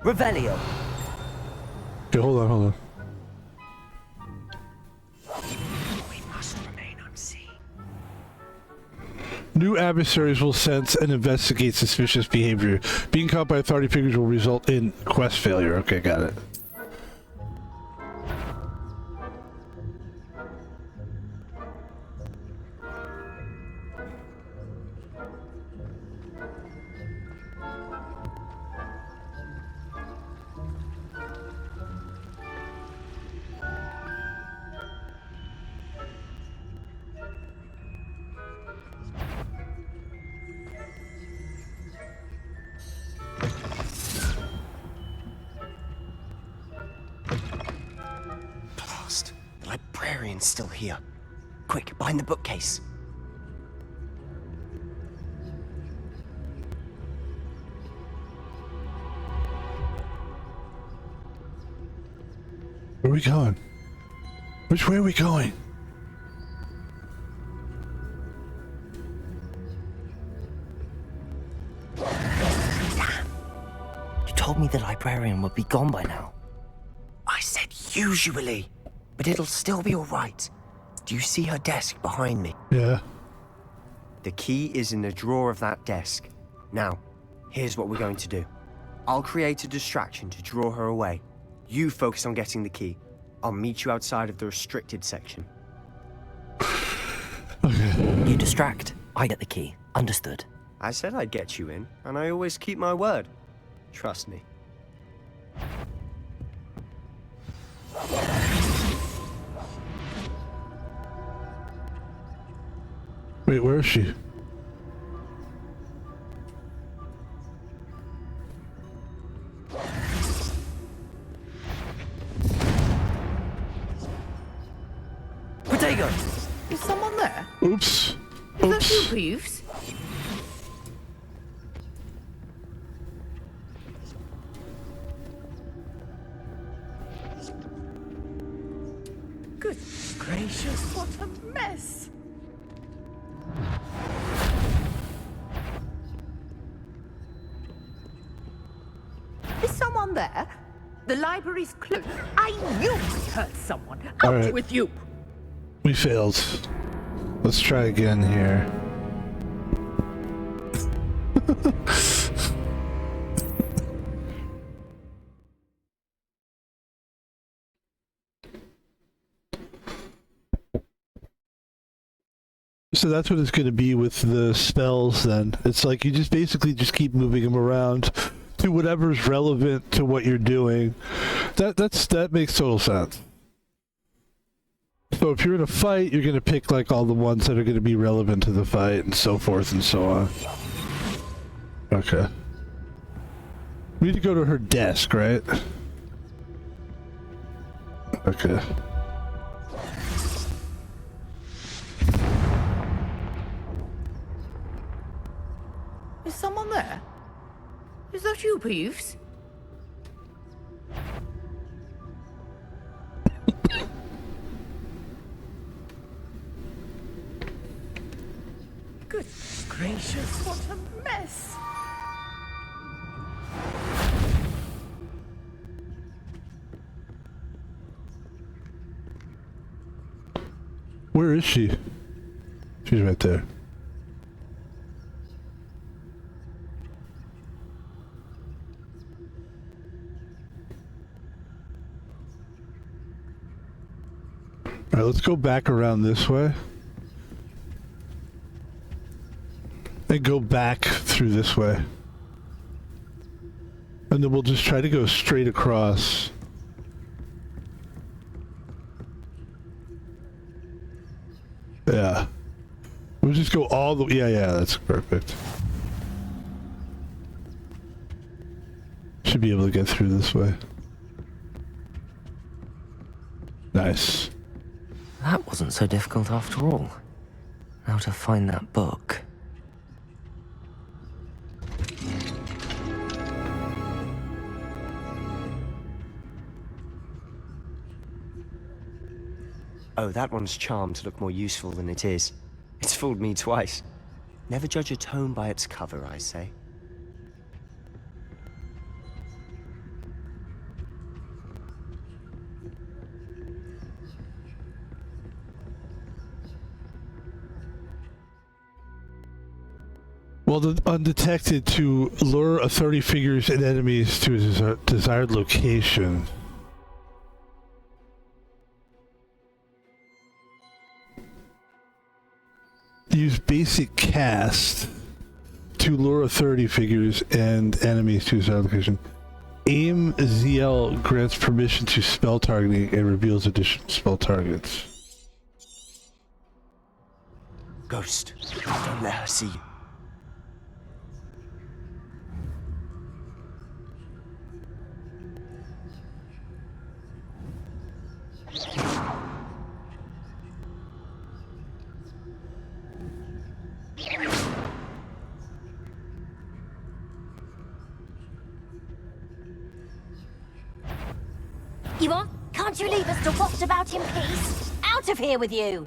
Revelio. Okay, hold on. We must remain unseen. New adversaries will sense and investigate suspicious behavior. Being caught by authority figures will result in quest failure. Okay, got it. Still here. Quick, behind the bookcase. Where are we going? Which way are we going? You told me the librarian would be gone by now. I said usually, but it'll still be all right. Do you see her desk behind me? Yeah. The key is in the drawer of that desk. Now, here's what we're going to do. I'll create a distraction to draw her away. You focus on getting the key. I'll meet you outside of the restricted section. Okay. You distract, I get the key. Understood. I said I'd get you in, and I always keep my word. Trust me. Wait, where is she? Potato! Is someone there? Oops. Is that you, Peeves? Good gracious, what a mess! Is someone there? The library's closed. I knew we heard someone. Out right. with you! We failed. Let's try again here. So that's what it's going to be with the spells then. It's like you just basically just keep moving them around to whatever's relevant to what you're doing. That makes total sense. So if you're in a fight, you're going to pick like all the ones that are going to be relevant to the fight and so forth and so on. Okay. We need to go to her desk, right? Okay. Is someone there? Is that you, Peeves? Good gracious, what a mess! Where is she? She's right there. Alright, let's go back around this way. And go back through this way. And then we'll just try to go straight across. Yeah. We'll just go all the... Yeah, that's perfect. Should be able to get through this way. Nice. That wasn't so difficult after all. Now to find that book. Oh, that one's charmed to look more useful than it is. It's fooled me twice. Never judge a tome by its cover, I say. Well, the undetected to lure authority figures and enemies to a desired location. Use basic cast to lure authority figures and enemies to a desired location. Aim ZL grants permission to spell targeting and reveals additional spell targets. Ghost, don't let her see you. Yvonne, can't you leave us to waft about in peace? Out of here with you!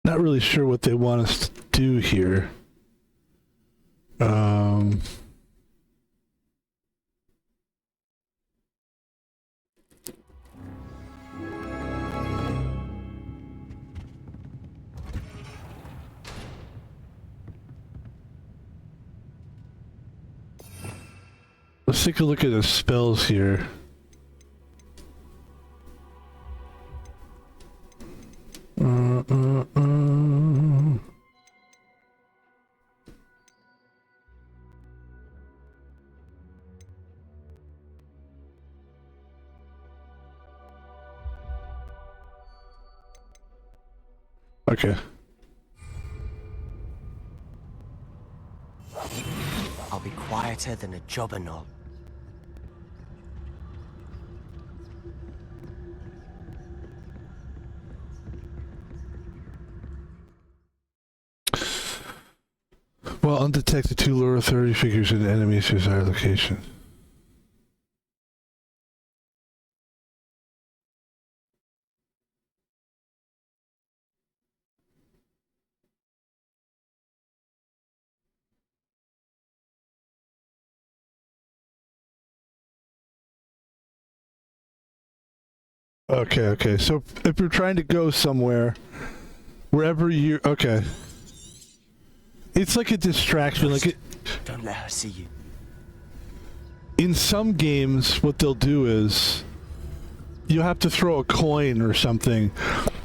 Not really sure what they want us to do here. Let's take a look at the spells here. Okay. I'll be quieter than a jobberknoll. Well, undetected to lure authority figures and enemies to desired location. Okay. So if you're trying to go somewhere, wherever you... Okay. It's like a distraction, like it... Don't let her see you. In some games, what they'll do is... you'll have to throw a coin or something.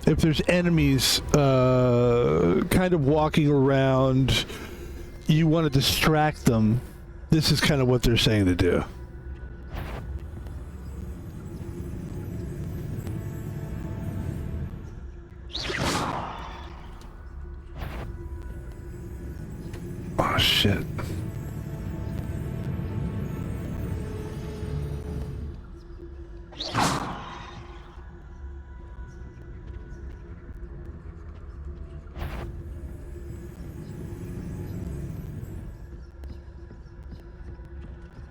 If there's enemies kind of walking around, you want to distract them. This is kind of what they're saying to do. Oh, shit.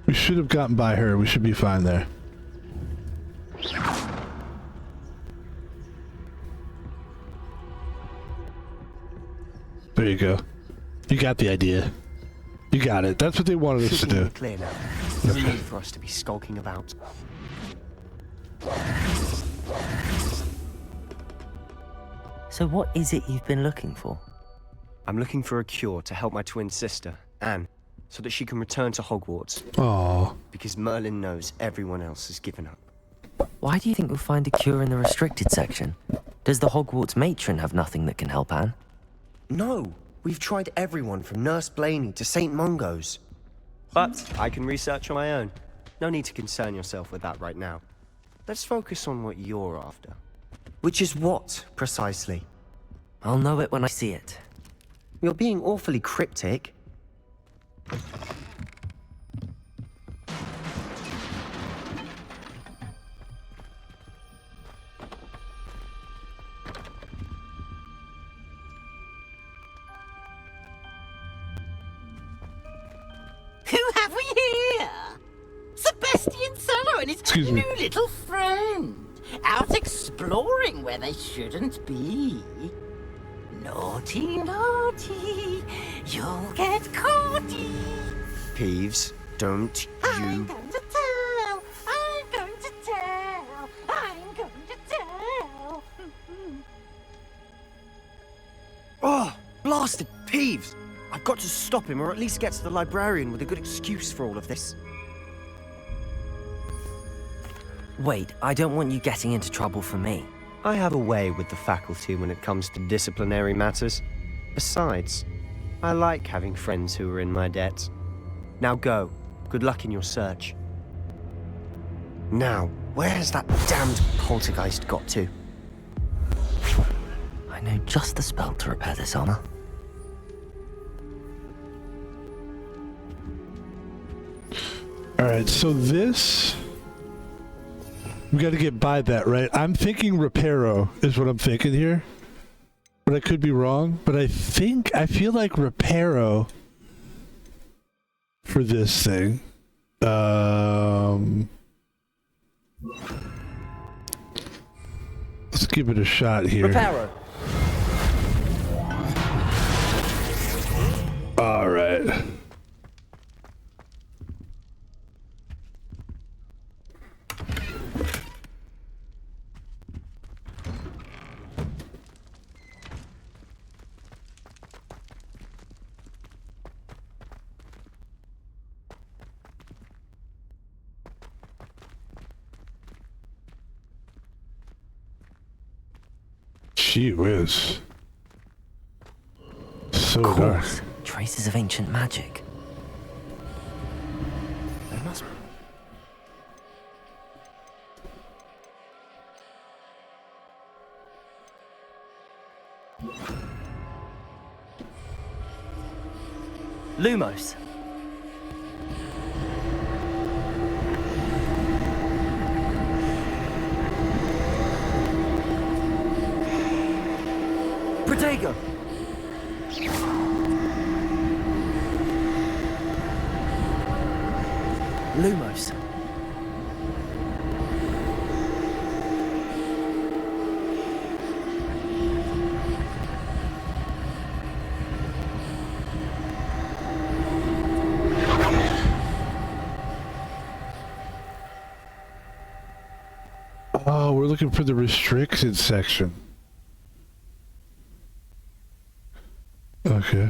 We should have gotten by her. We should be fine there. There you go. You got the idea. You got it. That's what they wanted us to do. Clear now. No need for us to be skulking about. So what is it you've been looking for? I'm looking for a cure to help my twin sister, Anne, so that she can return to Hogwarts. Aww. Because Merlin knows everyone else has given up. Why do you think we'll find a cure in the restricted section? Does the Hogwarts matron have nothing that can help Anne? No, we've tried everyone from Nurse Blaney to St. Mungo's. But I can research on my own. No need to concern yourself with that right now. Let's focus on what you're after. Which is what, precisely? I'll know it when I see it. You're being awfully cryptic. Who have we here? Sebastian Sallow and his new little friend. Out exploring where they shouldn't be. Naughty, naughty, you'll get caughty. Peeves, don't I'm you... going to tell, I'm going to tell, I'm going to tell. Oh, blasted Peeves! I've got to stop him, or at least get to the librarian with a good excuse for all of this. Wait, I don't want you getting into trouble for me. I have a way with the faculty when it comes to disciplinary matters. Besides, I like having friends who are in my debt. Now go. Good luck in your search. Now, where has that damned poltergeist got to? I know just the spell to repair this armor. Alright, so this... We gotta get by that, right? I'm thinking Reparo is what I'm thinking here. But I could be wrong. But I feel like Reparo for this thing. Let's give it a shot here. Reparo. Alright. Gee whiz. So dark. Traces of ancient magic. There must be. Lumos. Protego. Lumos. Oh, we're looking for the restricted section. Okay.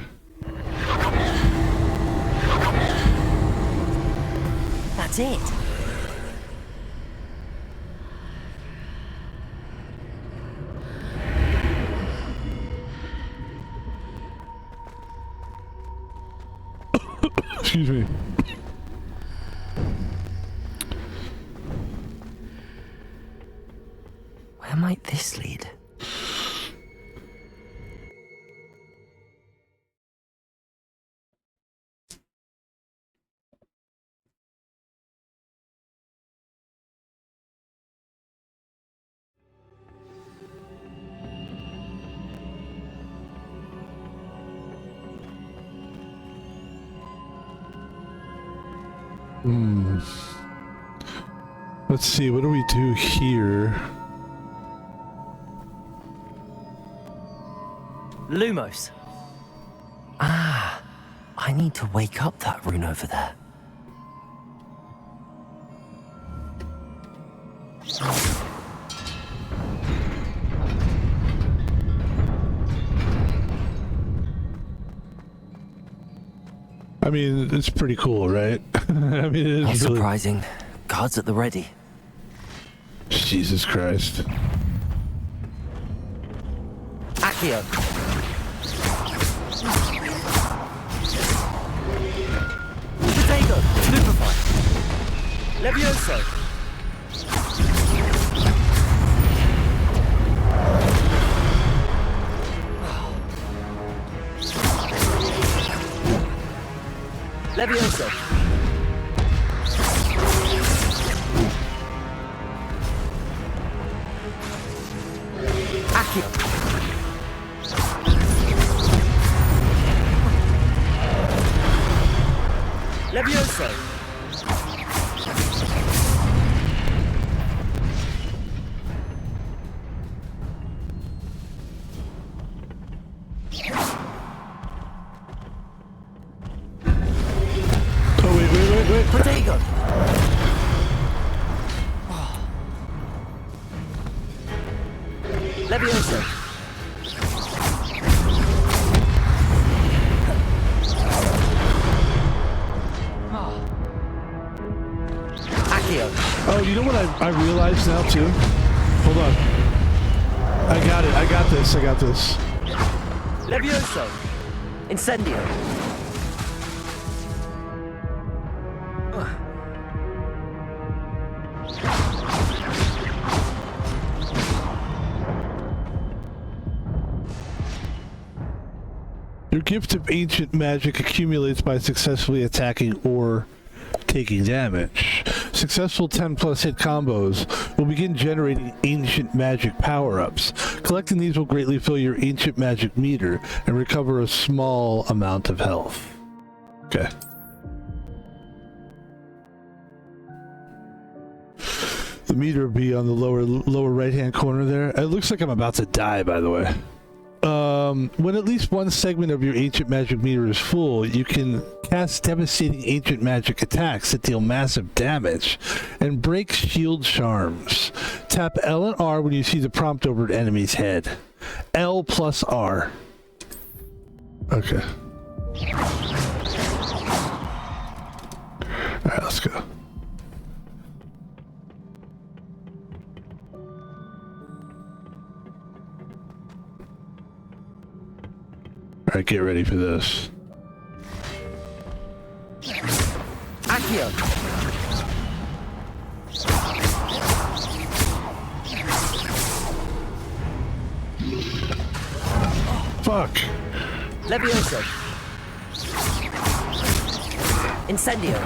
That's it. Excuse me. Where might this lead? Let's see, what do we do here? Lumos. Ah, I need to wake up that rune over there. I mean, it's pretty cool, right? I mean, it is Not really... surprising. Guards at the ready. Jesus Christ. Accio. Potato. Lupify. Levioso. Levioso. Accio. Levioso. Wait. Potato. Levioso. Accio. Oh, you know what I realized now too? Hold on. I got it. I got this. Levioso. Incendio. Your gift of ancient magic accumulates by successfully attacking or taking damage. Successful 10+ hit combos will begin generating ancient magic power-ups. Collecting these will greatly fill your ancient magic meter and recover a small amount of health. Okay. The meter will be on the lower right-hand corner there. It looks like I'm about to die, by the way. When at least one segment of your ancient magic meter is full, you can cast devastating ancient magic attacks that deal massive damage and break shield charms. Tap L and R when you see the prompt over an enemy's head. L plus R. Okay. Alright, let's go. Alright, get ready for this. Accio. Fuck. Levioso. Incendio.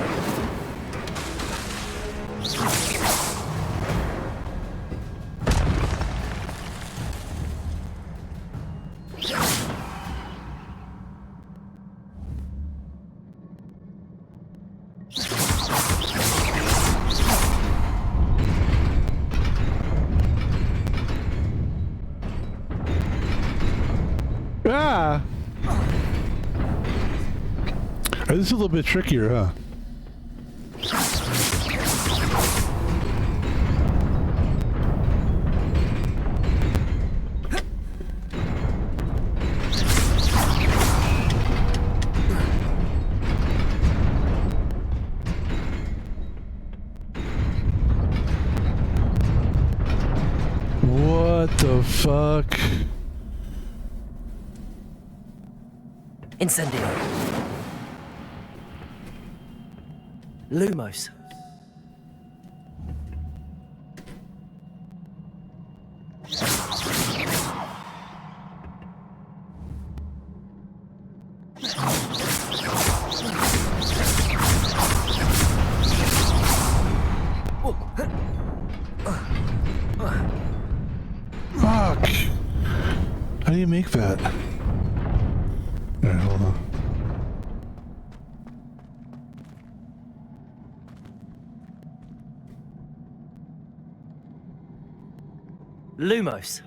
Ah! This is a little bit trickier, huh? What the fuck? Incendio. Lumos. Fuck! How do you make that? Alright, hold on. Lumos.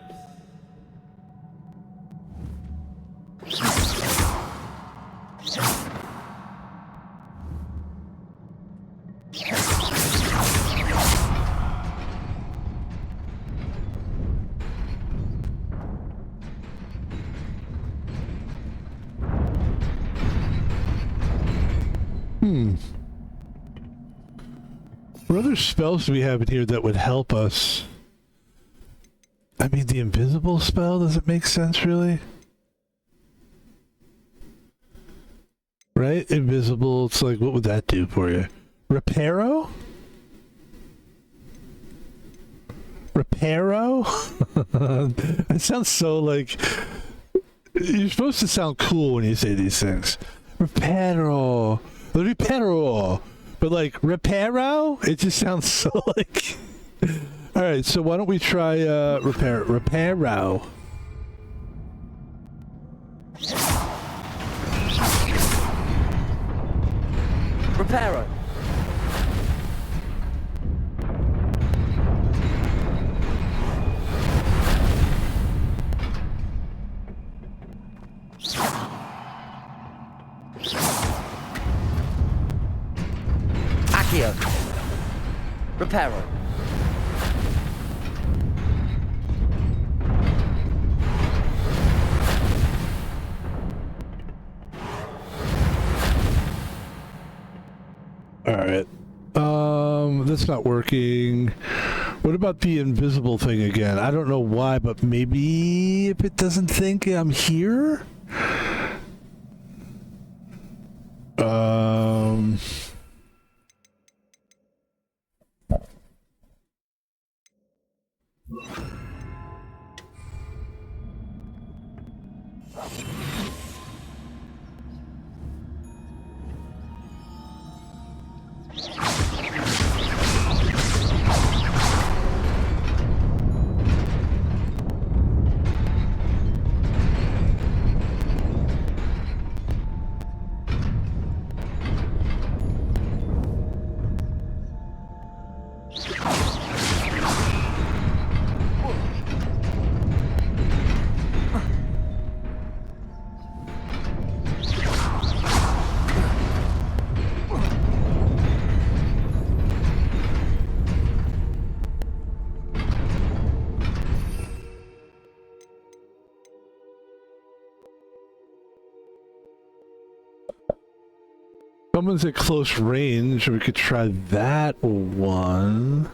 What other spells do we have in here that would help us? I mean, the invisible spell doesn't make sense, really. Right? Invisible, it's like, what would that do for you? Reparo? Reparo? That sounds so like... You're supposed to sound cool when you say these things. Reparo. Reparo. But like, reparo? It just sounds so like... Alright, so why don't we try reparo. Reparo. Accio. Reparo. Alright. That's not working. What about the invisible thing again? I don't know why, but maybe if it doesn't think I'm here? Someone's at close range. We could try that one.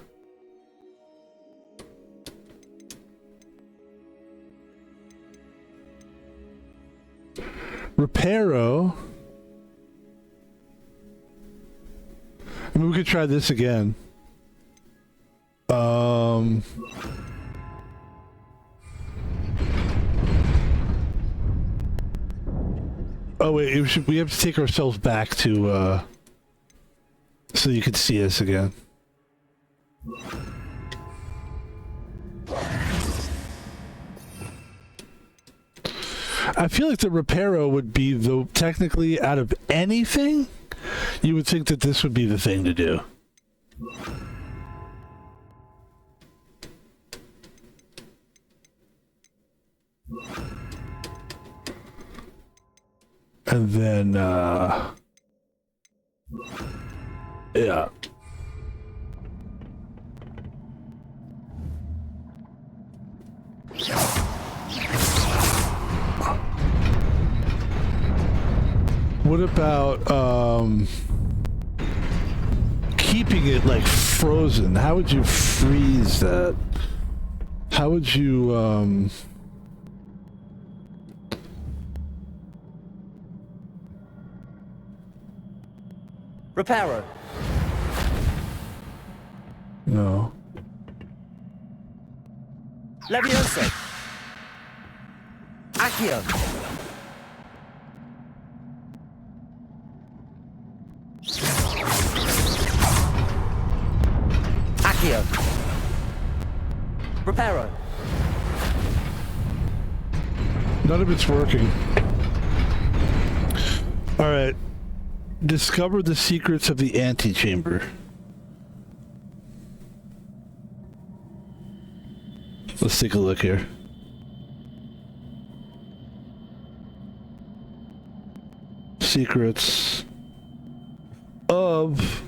Reparo. I mean, we could try this again. Oh wait, we have to take ourselves back to, so you can see us again. I feel like the Reparo would be the, technically out of anything, you would think that this would be the thing to do. And then, yeah. What about, keeping it, like, frozen? How would you freeze that? How would you, Reparo. No. Leviosa. Accio. Accio. Reparo. None of it's working. Alright. Discover the secrets of the antechamber. Let's take a look here. Secrets of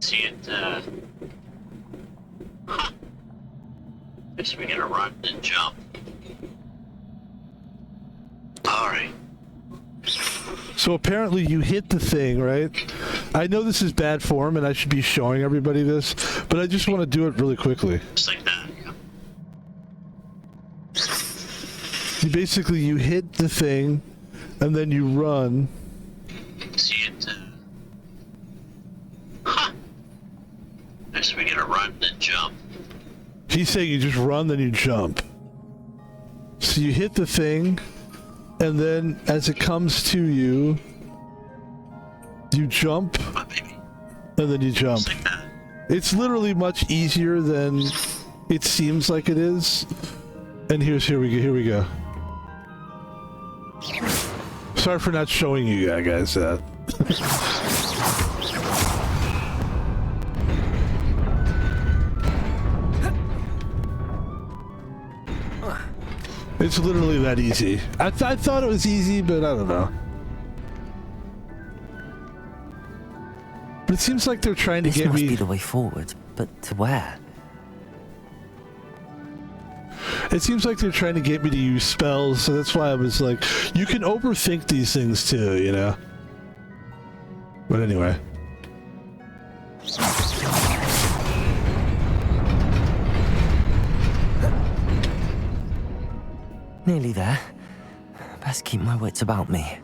see it, Guess we gotta run and jump. Alright. So apparently you hit the thing, right? I know this is bad form and I should be showing everybody this, but I just want to do it really quickly. Just like that, You hit the thing and then you run. See it? Huh! Guess we gotta run and jump. He's saying you just run, then you jump. So you hit the thing, and then as it comes to you, you jump, and then you jump. Like that. It's literally much easier than it seems like it is. And here we go. Sorry for not showing you guys that. It's literally that easy. I thought it was easy, but I don't know. But it seems like they're trying to get me... This must be the way forward, but to where? It seems like they're trying to get me to use spells, so that's why I was like, you can overthink these things too, you know? But anyway. Nearly there. Best keep my wits about me.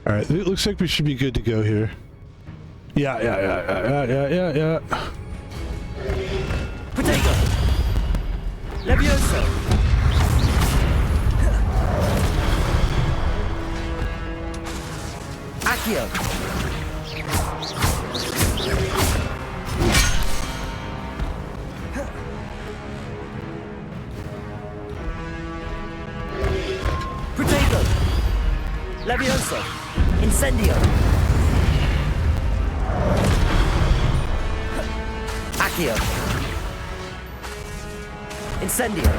Alright, it looks like we should be good to go here. Yeah. Potato! Levioso! Accio! Potato! Levioso! Incendio! Accio! Incendio!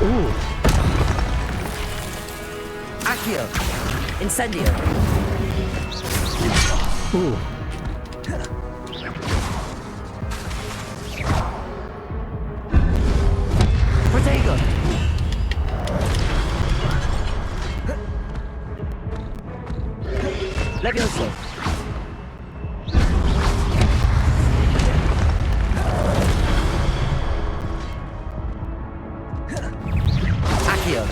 Ooh! Accio! Incendio! Ooh! Protego! Levioso! Accio!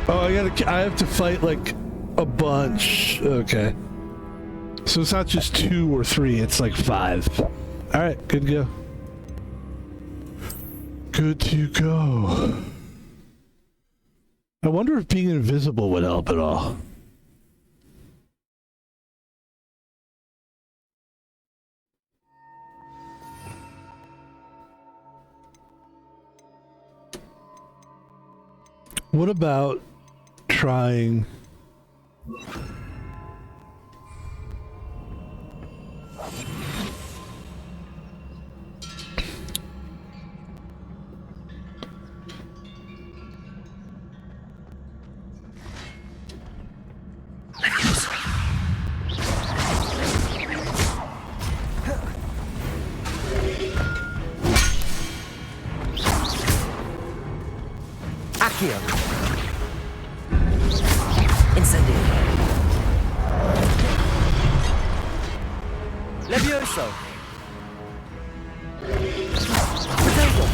Oh, I have to fight like a bunch. Okay. So it's not just 2 or 3, it's like 5. Alright, good to go. Good to go. I wonder if being invisible would help at all. What about trying... Accio! Incendio! Levioso! Potato!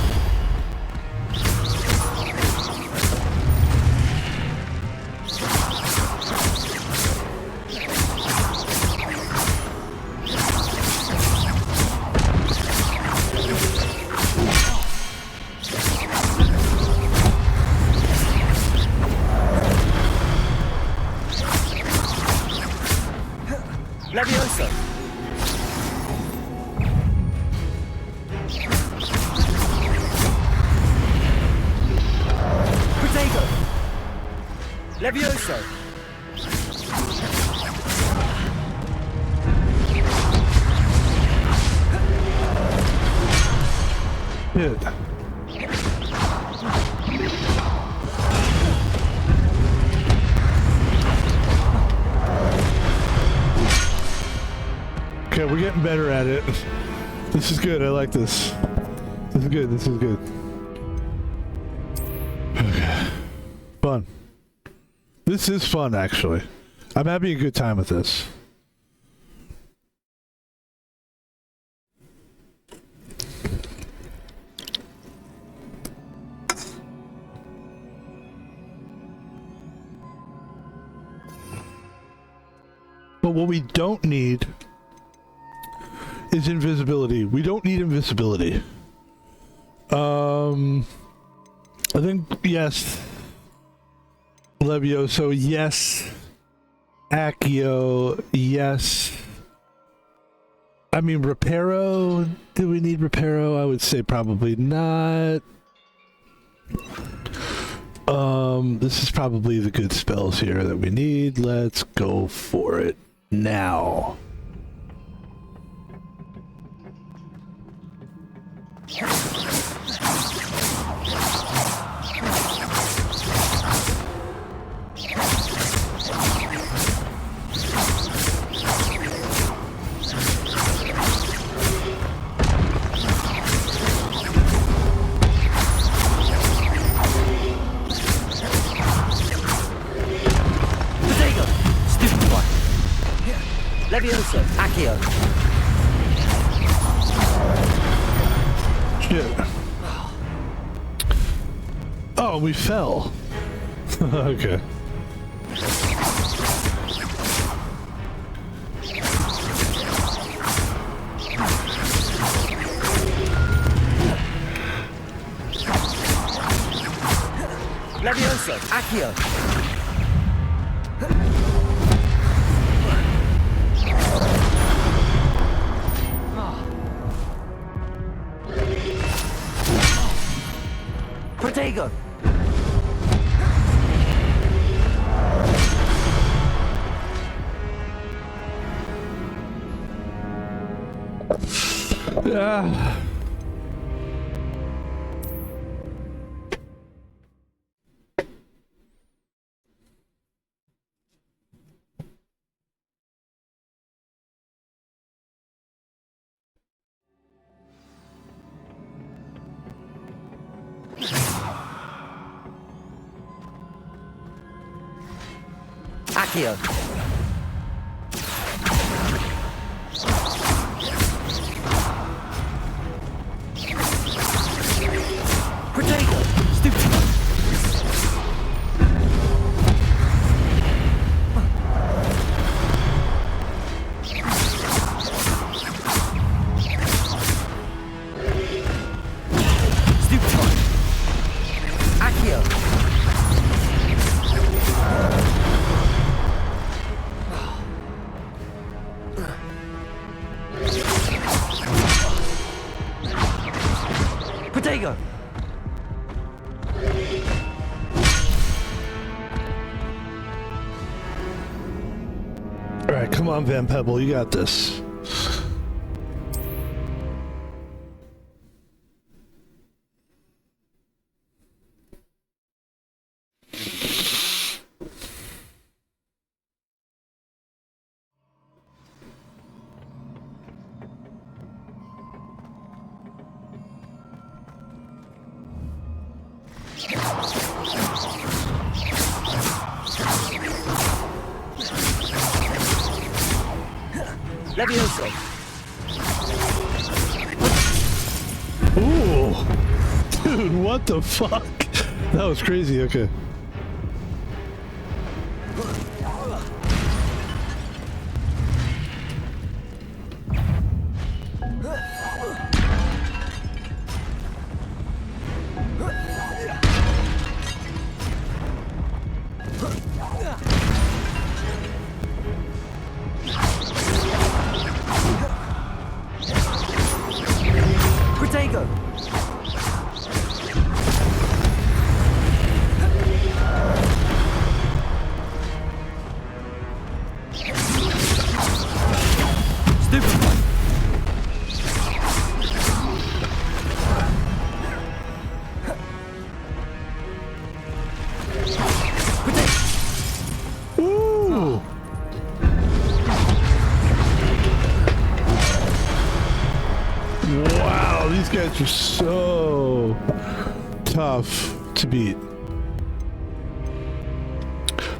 Levioso! Good. Okay, we're getting better at it. This is good. I like this. This is good. This is good. Okay. Fun. This is fun, actually. I'm having a good time with this. But what we don't need is invisibility. We don't need invisibility. I think, yes. Levioso, yes. Accio, yes. I mean, Reparo, do we need Reparo? I would say probably not. This is probably the good spells here that we need. Let's go for it now. Levioso, Accio. Shit. Oh, we fell. Okay. Levioso, Accio. Protego! Yeah. Accio. Protego! Stupid! Stupid! Accio! Protego! Alright, come on, VanPebble, you got this. Levioso! Ooh! Dude, what the fuck? That was crazy, okay. Protego! Oh, these guys are so tough to beat.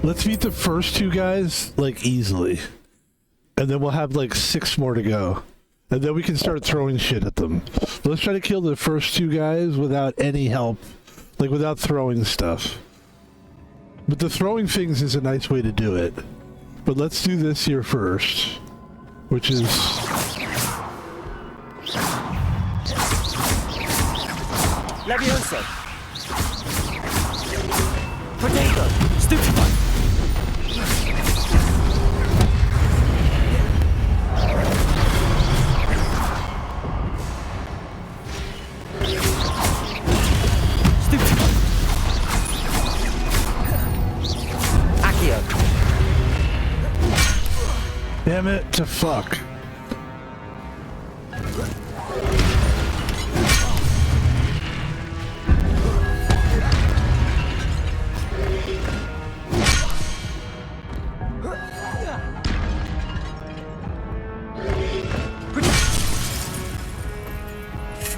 Let's beat the first two guys, like, easily. And then we'll have, like, 6 more to go. And then we can start throwing shit at them. Let's try to kill the first two guys without any help. Like, without throwing stuff. But the throwing things is a nice way to do it. But let's do this here first. Which is... Levioso. Potato. Stupefy. Damn it to fuck.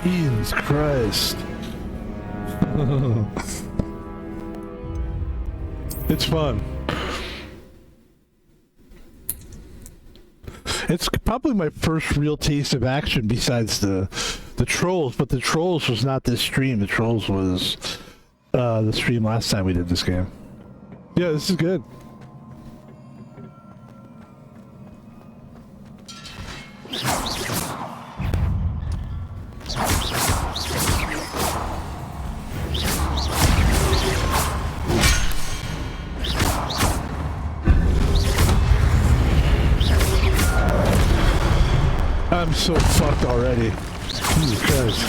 Jesus Christ. It's fun. It's probably my first real taste of action besides the Trolls, but the Trolls was not this stream. The Trolls was the stream last time we did this game. Yeah, this is good. I'm so fucked already. Jesus Christ.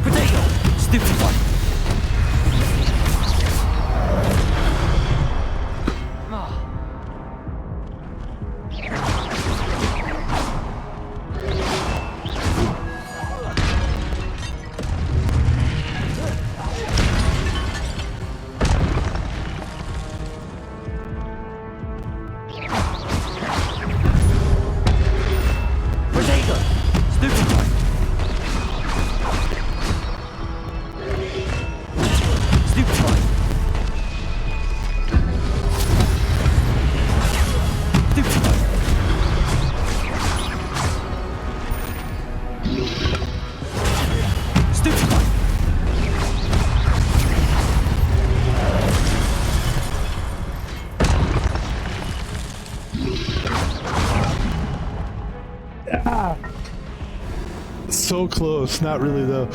Potato! Stupefy! So close, not really though.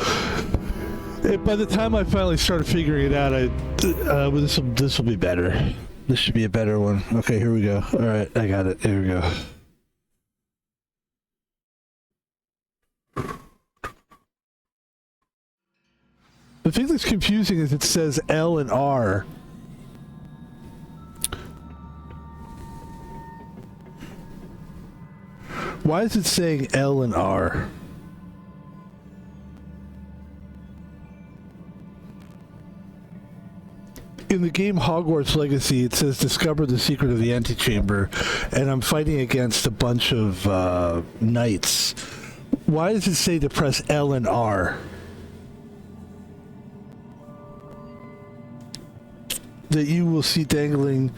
By the time I finally started figuring it out, this will be better. This should be a better one. Okay, here we go. All right, I got it. Here we go. The thing that's confusing is it says L and R. Why is it saying L and R? In the game Hogwarts Legacy, it says discover the secret of the antechamber, and I'm fighting against a bunch of knights. Why does it say to press L and R? That you will see dangling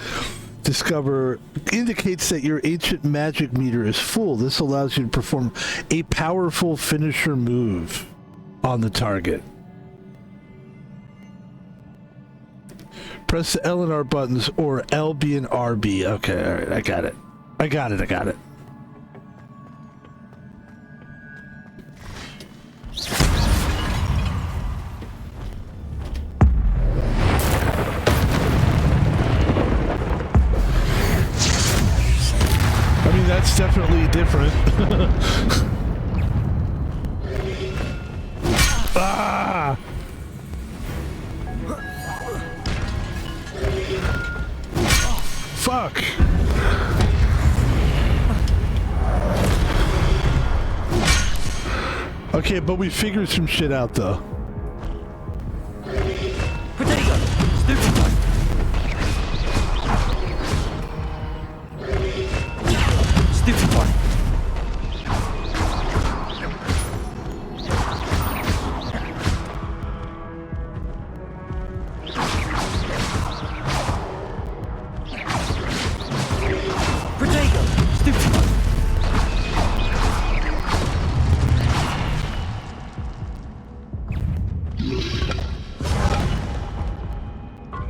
discover indicates that your ancient magic meter is full. This allows you to perform a powerful finisher move on the target. Press the L and R buttons or LB and RB. Okay, alright, I got it. I got it. I mean, that's definitely different. Ah! Fuck! Okay, but we figured some shit out though. Potato! Stupefy! Stupefy!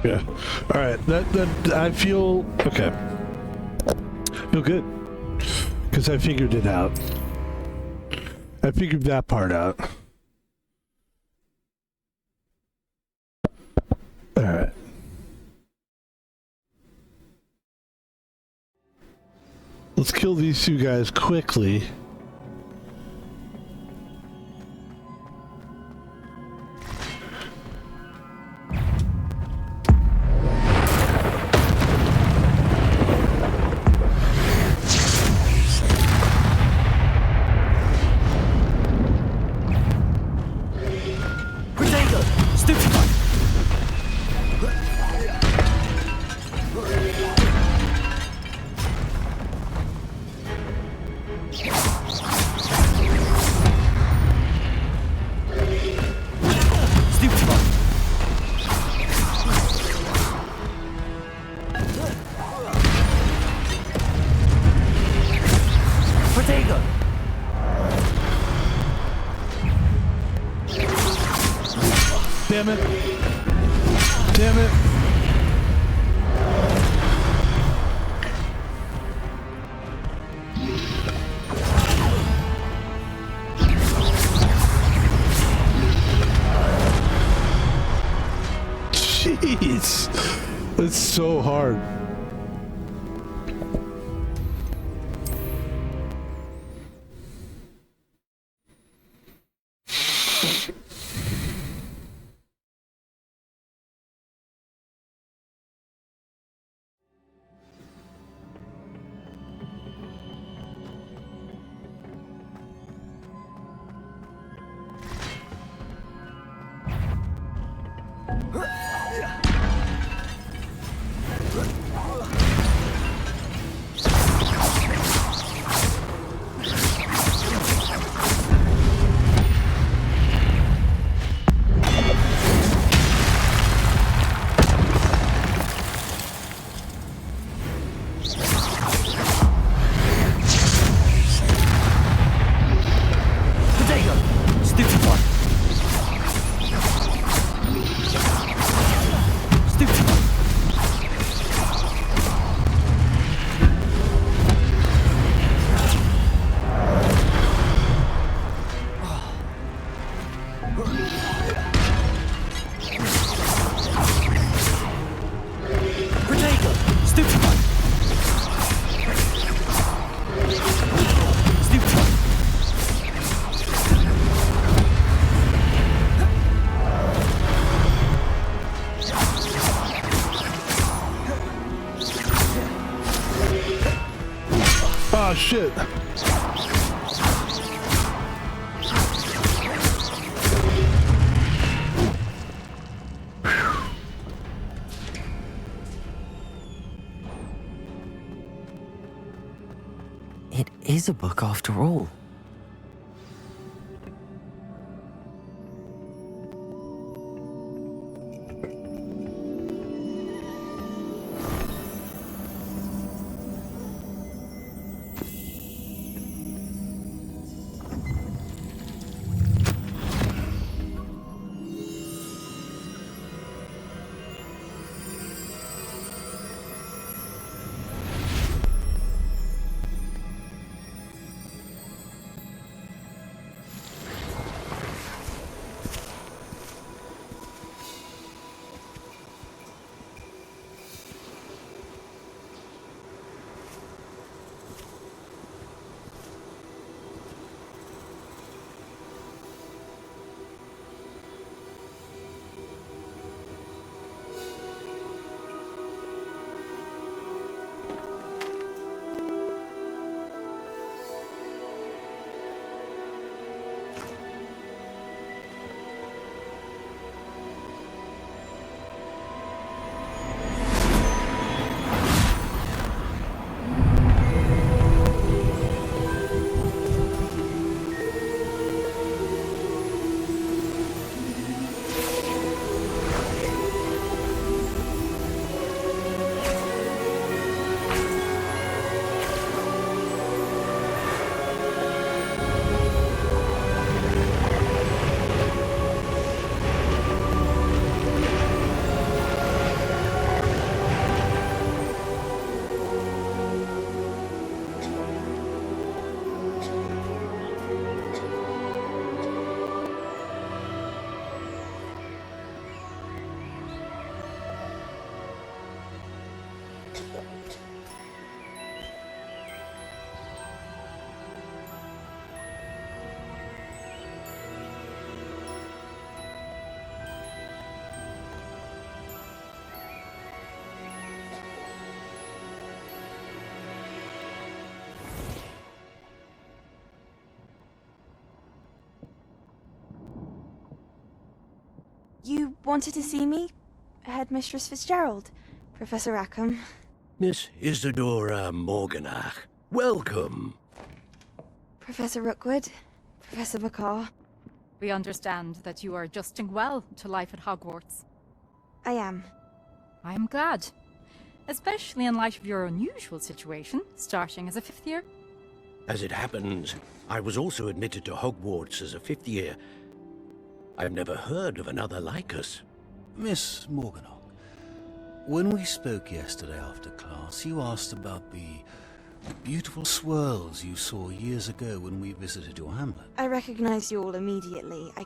Yeah. All right. That I feel okay. Feel good because I figured it out. I figured that part out. All right. Let's kill these two guys quickly. Damn it. Damn it. Jeez. It's so hard. Oh shit. It is a book after all. You wanted to see me? Headmistress Fitzgerald, Professor Rackham. Miss Isadora Morganach, welcome. Professor Rookwood, Professor McCaw. We understand that you are adjusting well to life at Hogwarts. I am. I am glad. Especially in light of your unusual situation, starting as a 5th year. As it happens, I was also admitted to Hogwarts as a 5th year. I've never heard of another like us. Miss Morganach, when we spoke yesterday after class, you asked about the beautiful swirls you saw years ago when we visited your hamlet. I recognized you all immediately. I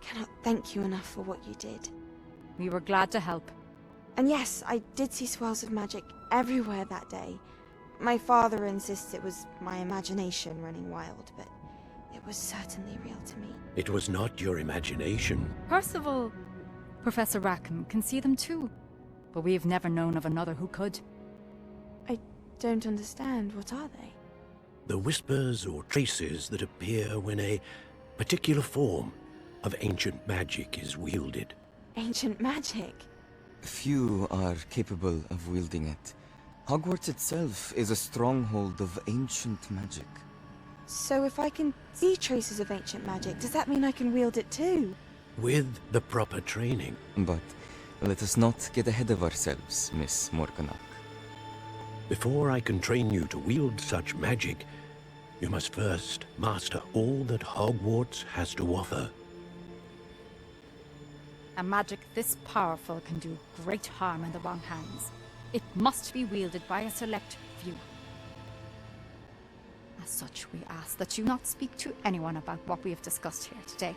cannot thank you enough for what you did. We were glad to help. And yes, I did see swirls of magic everywhere that day. My father insists it was my imagination running wild, but it was certainly real to me. It was not your imagination. Percival, Professor Rackham can see them too, but we've never known of another who could. I don't understand. What are they? The whispers or traces that appear when a particular form of ancient magic is wielded. Ancient magic? Few are capable of wielding it. Hogwarts itself is a stronghold of ancient magic. So if I can see traces of ancient magic, does that mean I can wield it too? With the proper training. But let us not get ahead of ourselves, Miss Morganach. Before I can train you to wield such magic, you must first master all that Hogwarts has to offer. A magic this powerful can do great harm in the wrong hands. It must be wielded by a select few. As such, we ask that you not speak to anyone about what we have discussed here today.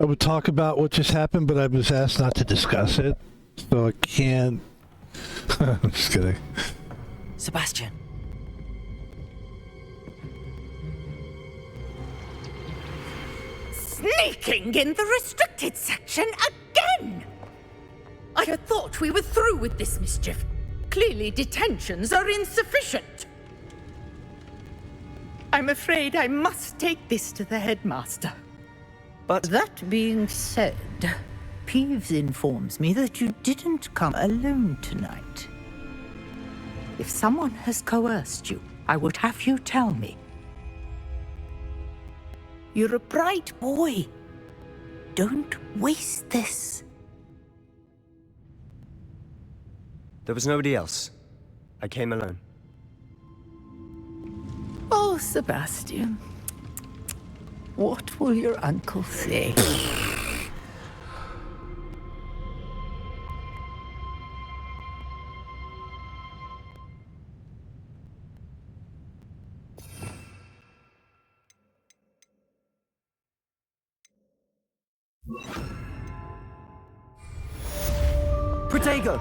I would talk about what just happened, but I was asked not to discuss it, so I can't. I'm just kidding. Sebastian. Sneaking in the restricted section again! I had thought we were through with this mischief. Clearly detentions are insufficient. I'm afraid I must take this to the headmaster. But that being said, Peeves informs me that you didn't come alone tonight. If someone has coerced you, I would have you tell me. You're a bright boy. Don't waste this. There was nobody else. I came alone. Oh, Sebastian. What will your uncle say? Protego!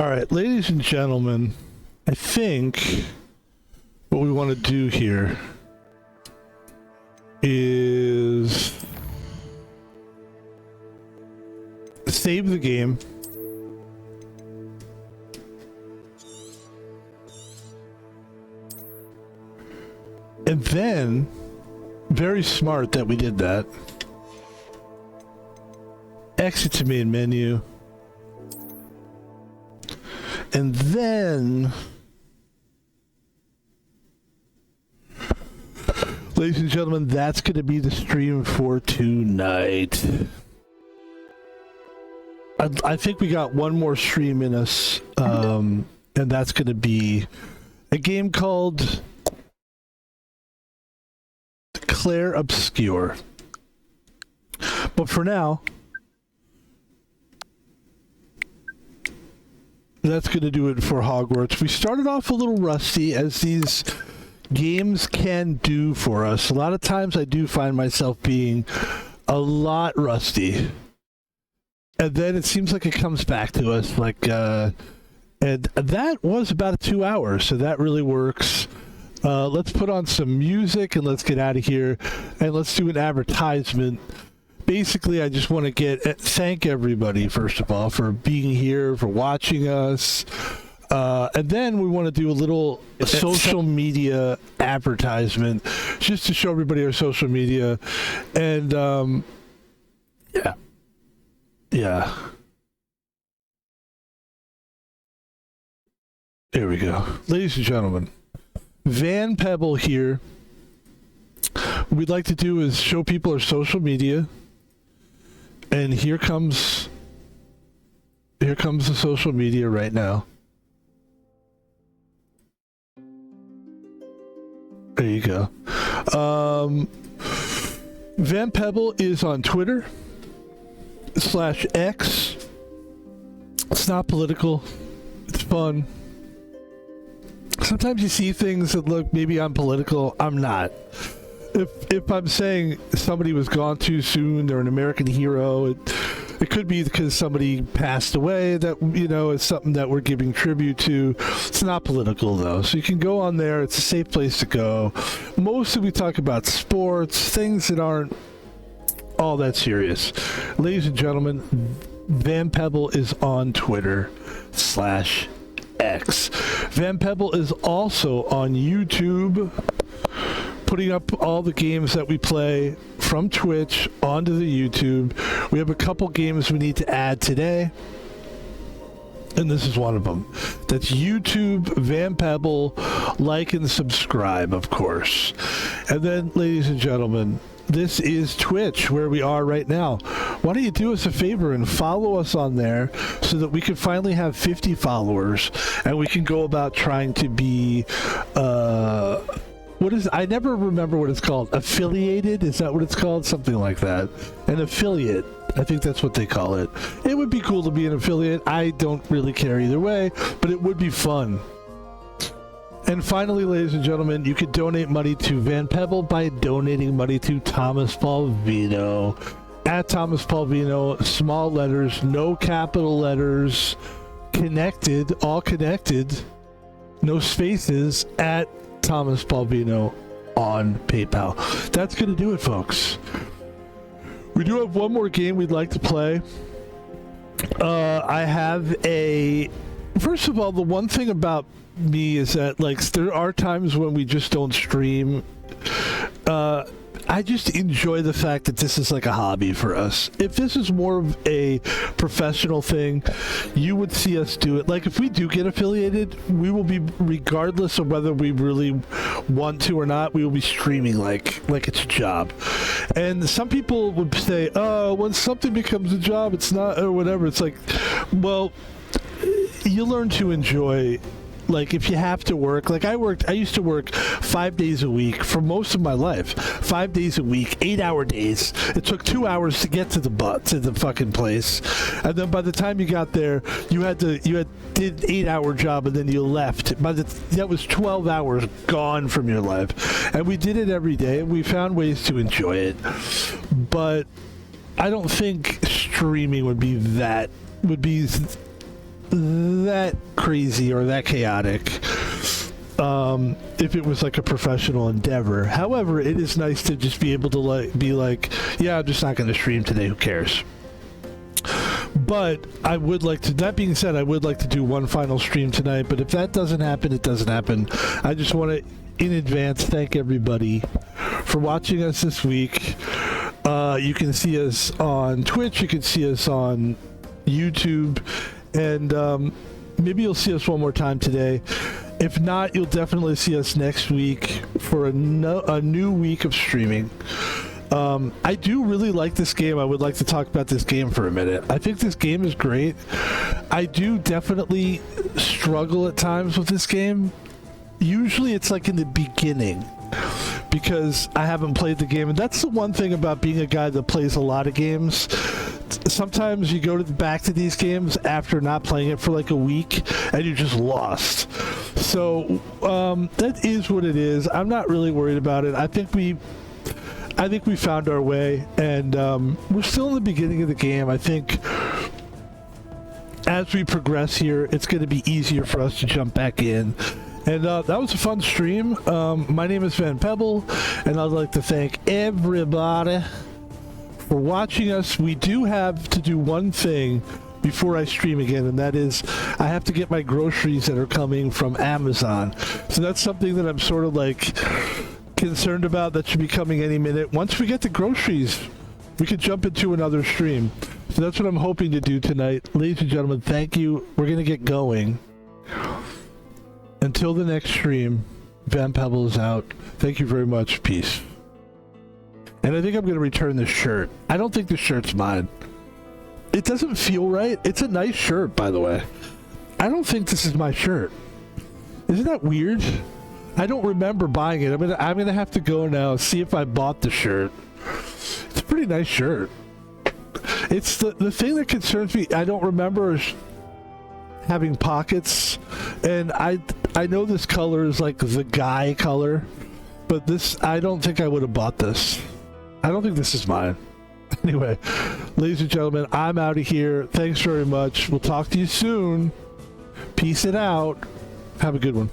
All right, ladies and gentlemen, I think what we want to do here is save the game. And then Very smart that we did that. Exit to main menu. And then, ladies and gentlemen, that's going to be the stream for tonight. I think we got one more stream in us, and that's going to be a game called Claire Obscure. But for now, that's going to do it for Hogwarts. We started off a little rusty, as these games can do for us. A lot of times I do find myself being a lot rusty. And then it seems like it comes back to us, like, and that was about 2 hours, so that really works. Let's put on some music and let's get out of here, and let's do an advertisement. Basically, I just want to thank everybody, first of all, for being here, for watching us. And then we want to do a little social media advertisement, just to show everybody our social media. And, yeah. There we go. Ladies and gentlemen, VanPebble here. What we'd like to do is show people our social media. And here comes the social media right now. There you go. VanPebble is on Twitter /X. It's not political. It's fun. Sometimes you see things that look, maybe I'm political. I'm not. If I'm saying somebody was gone too soon, they're an American hero, it could be because somebody passed away that, is something that we're giving tribute to. It's not political, though. So you can go on there. It's a safe place to go. Mostly we talk about sports, things that aren't all that serious. Ladies and gentlemen, VanPebble is on Twitter /X. VanPebble is also on YouTube, putting up all the games that we play from Twitch onto the YouTube. We have a couple games we need to add today, and this is one of them. That's YouTube, VanPebble, like and subscribe, of course. And then, ladies and gentlemen, this is Twitch, where we are right now. Why don't you do us a favor and follow us on there so that we can finally have 50 followers, and we can go about trying to be, I never remember what it's called. Affiliated? Is that what it's called? Something like that. An affiliate. I think that's what they call it. It would be cool to be an affiliate. I don't really care either way, but it would be fun. And finally, ladies and gentlemen, you could donate money to VanPebble by donating money to Thomas Paul Vino. At Thomas Paul Vino, small letters, no capital letters, connected, all connected, no spaces, at Thomas Paul Vino on PayPal. That's going to do it, folks. We do have one more game we'd like to play. I have first of all, the one thing about me is that, there are times when we just don't stream. I just enjoy the fact that this is like a hobby for us. If this is more of a professional thing, you would see us do it. Like, if we do get affiliated, we will be, regardless of whether we really want to or not, we will be streaming like it's a job. And some people would say, oh, when something becomes a job, it's not, or whatever. It's like, well, you learn to enjoy. Like, if you have to work, I used to work 5 days a week for most of my life. 5 days a week, 8-hour days. It took 2 hours to get to the fucking place. And then by the time you got there, you did 8-hour job and then you left. That was 12 hours gone from your life. And we did it every day, and we found ways to enjoy it. But I don't think streaming would be that crazy or that chaotic if it was like a professional endeavor. However, it is nice to just be able to be like, yeah, I'm just not going to stream today, who cares. But I would like to, that being said, I would like to do one final stream tonight, but if that doesn't happen, it doesn't happen. I just want to, in advance, thank everybody for watching us this week. You can see us on Twitch. You can see us on YouTube. And maybe you'll see us one more time today. If not, you'll definitely see us next week for a new week of streaming. I do really like this game. I would like to talk about this game for a minute. I think this game is great. I do definitely struggle at times with this game. Usually it's like in the beginning because I haven't played the game, and that's the one thing about being a guy that plays a lot of games. Sometimes you go back to these games after not playing it for like a week and you're just lost. So that is what it is. I'm not really worried about it. I think we found our way, and we're still in the beginning of the game. I think as we progress here, it's going to be easier for us to jump back in. And that was a fun stream. My name is VanPebble, and I'd like to thank everybody for watching us. We do have to do one thing before I stream again, and that is I have to get my groceries that are coming from Amazon. So that's something that I'm sort of like concerned about. That should be coming any minute. Once we get the groceries, we could jump into another stream. So that's what I'm hoping to do tonight. Ladies and gentlemen, thank you. We're going to get going. Until the next stream, VanPebble is out. Thank you very much. Peace. And I think I'm going to return this shirt. I don't think this shirt's mine. It doesn't feel right. It's a nice shirt, by the way. I don't think this is my shirt. Isn't that weird? I don't remember buying it. I'm gonna have to go now, see if I bought the shirt. It's a pretty nice shirt. It's the thing that concerns me. I don't remember having pockets, and I know this color is like the guy color, but this, I don't think I would have bought this. I don't think this is mine. Anyway, ladies and gentlemen, I'm out of here. Thanks very much. We'll talk to you soon. Peace it out. Have a good one.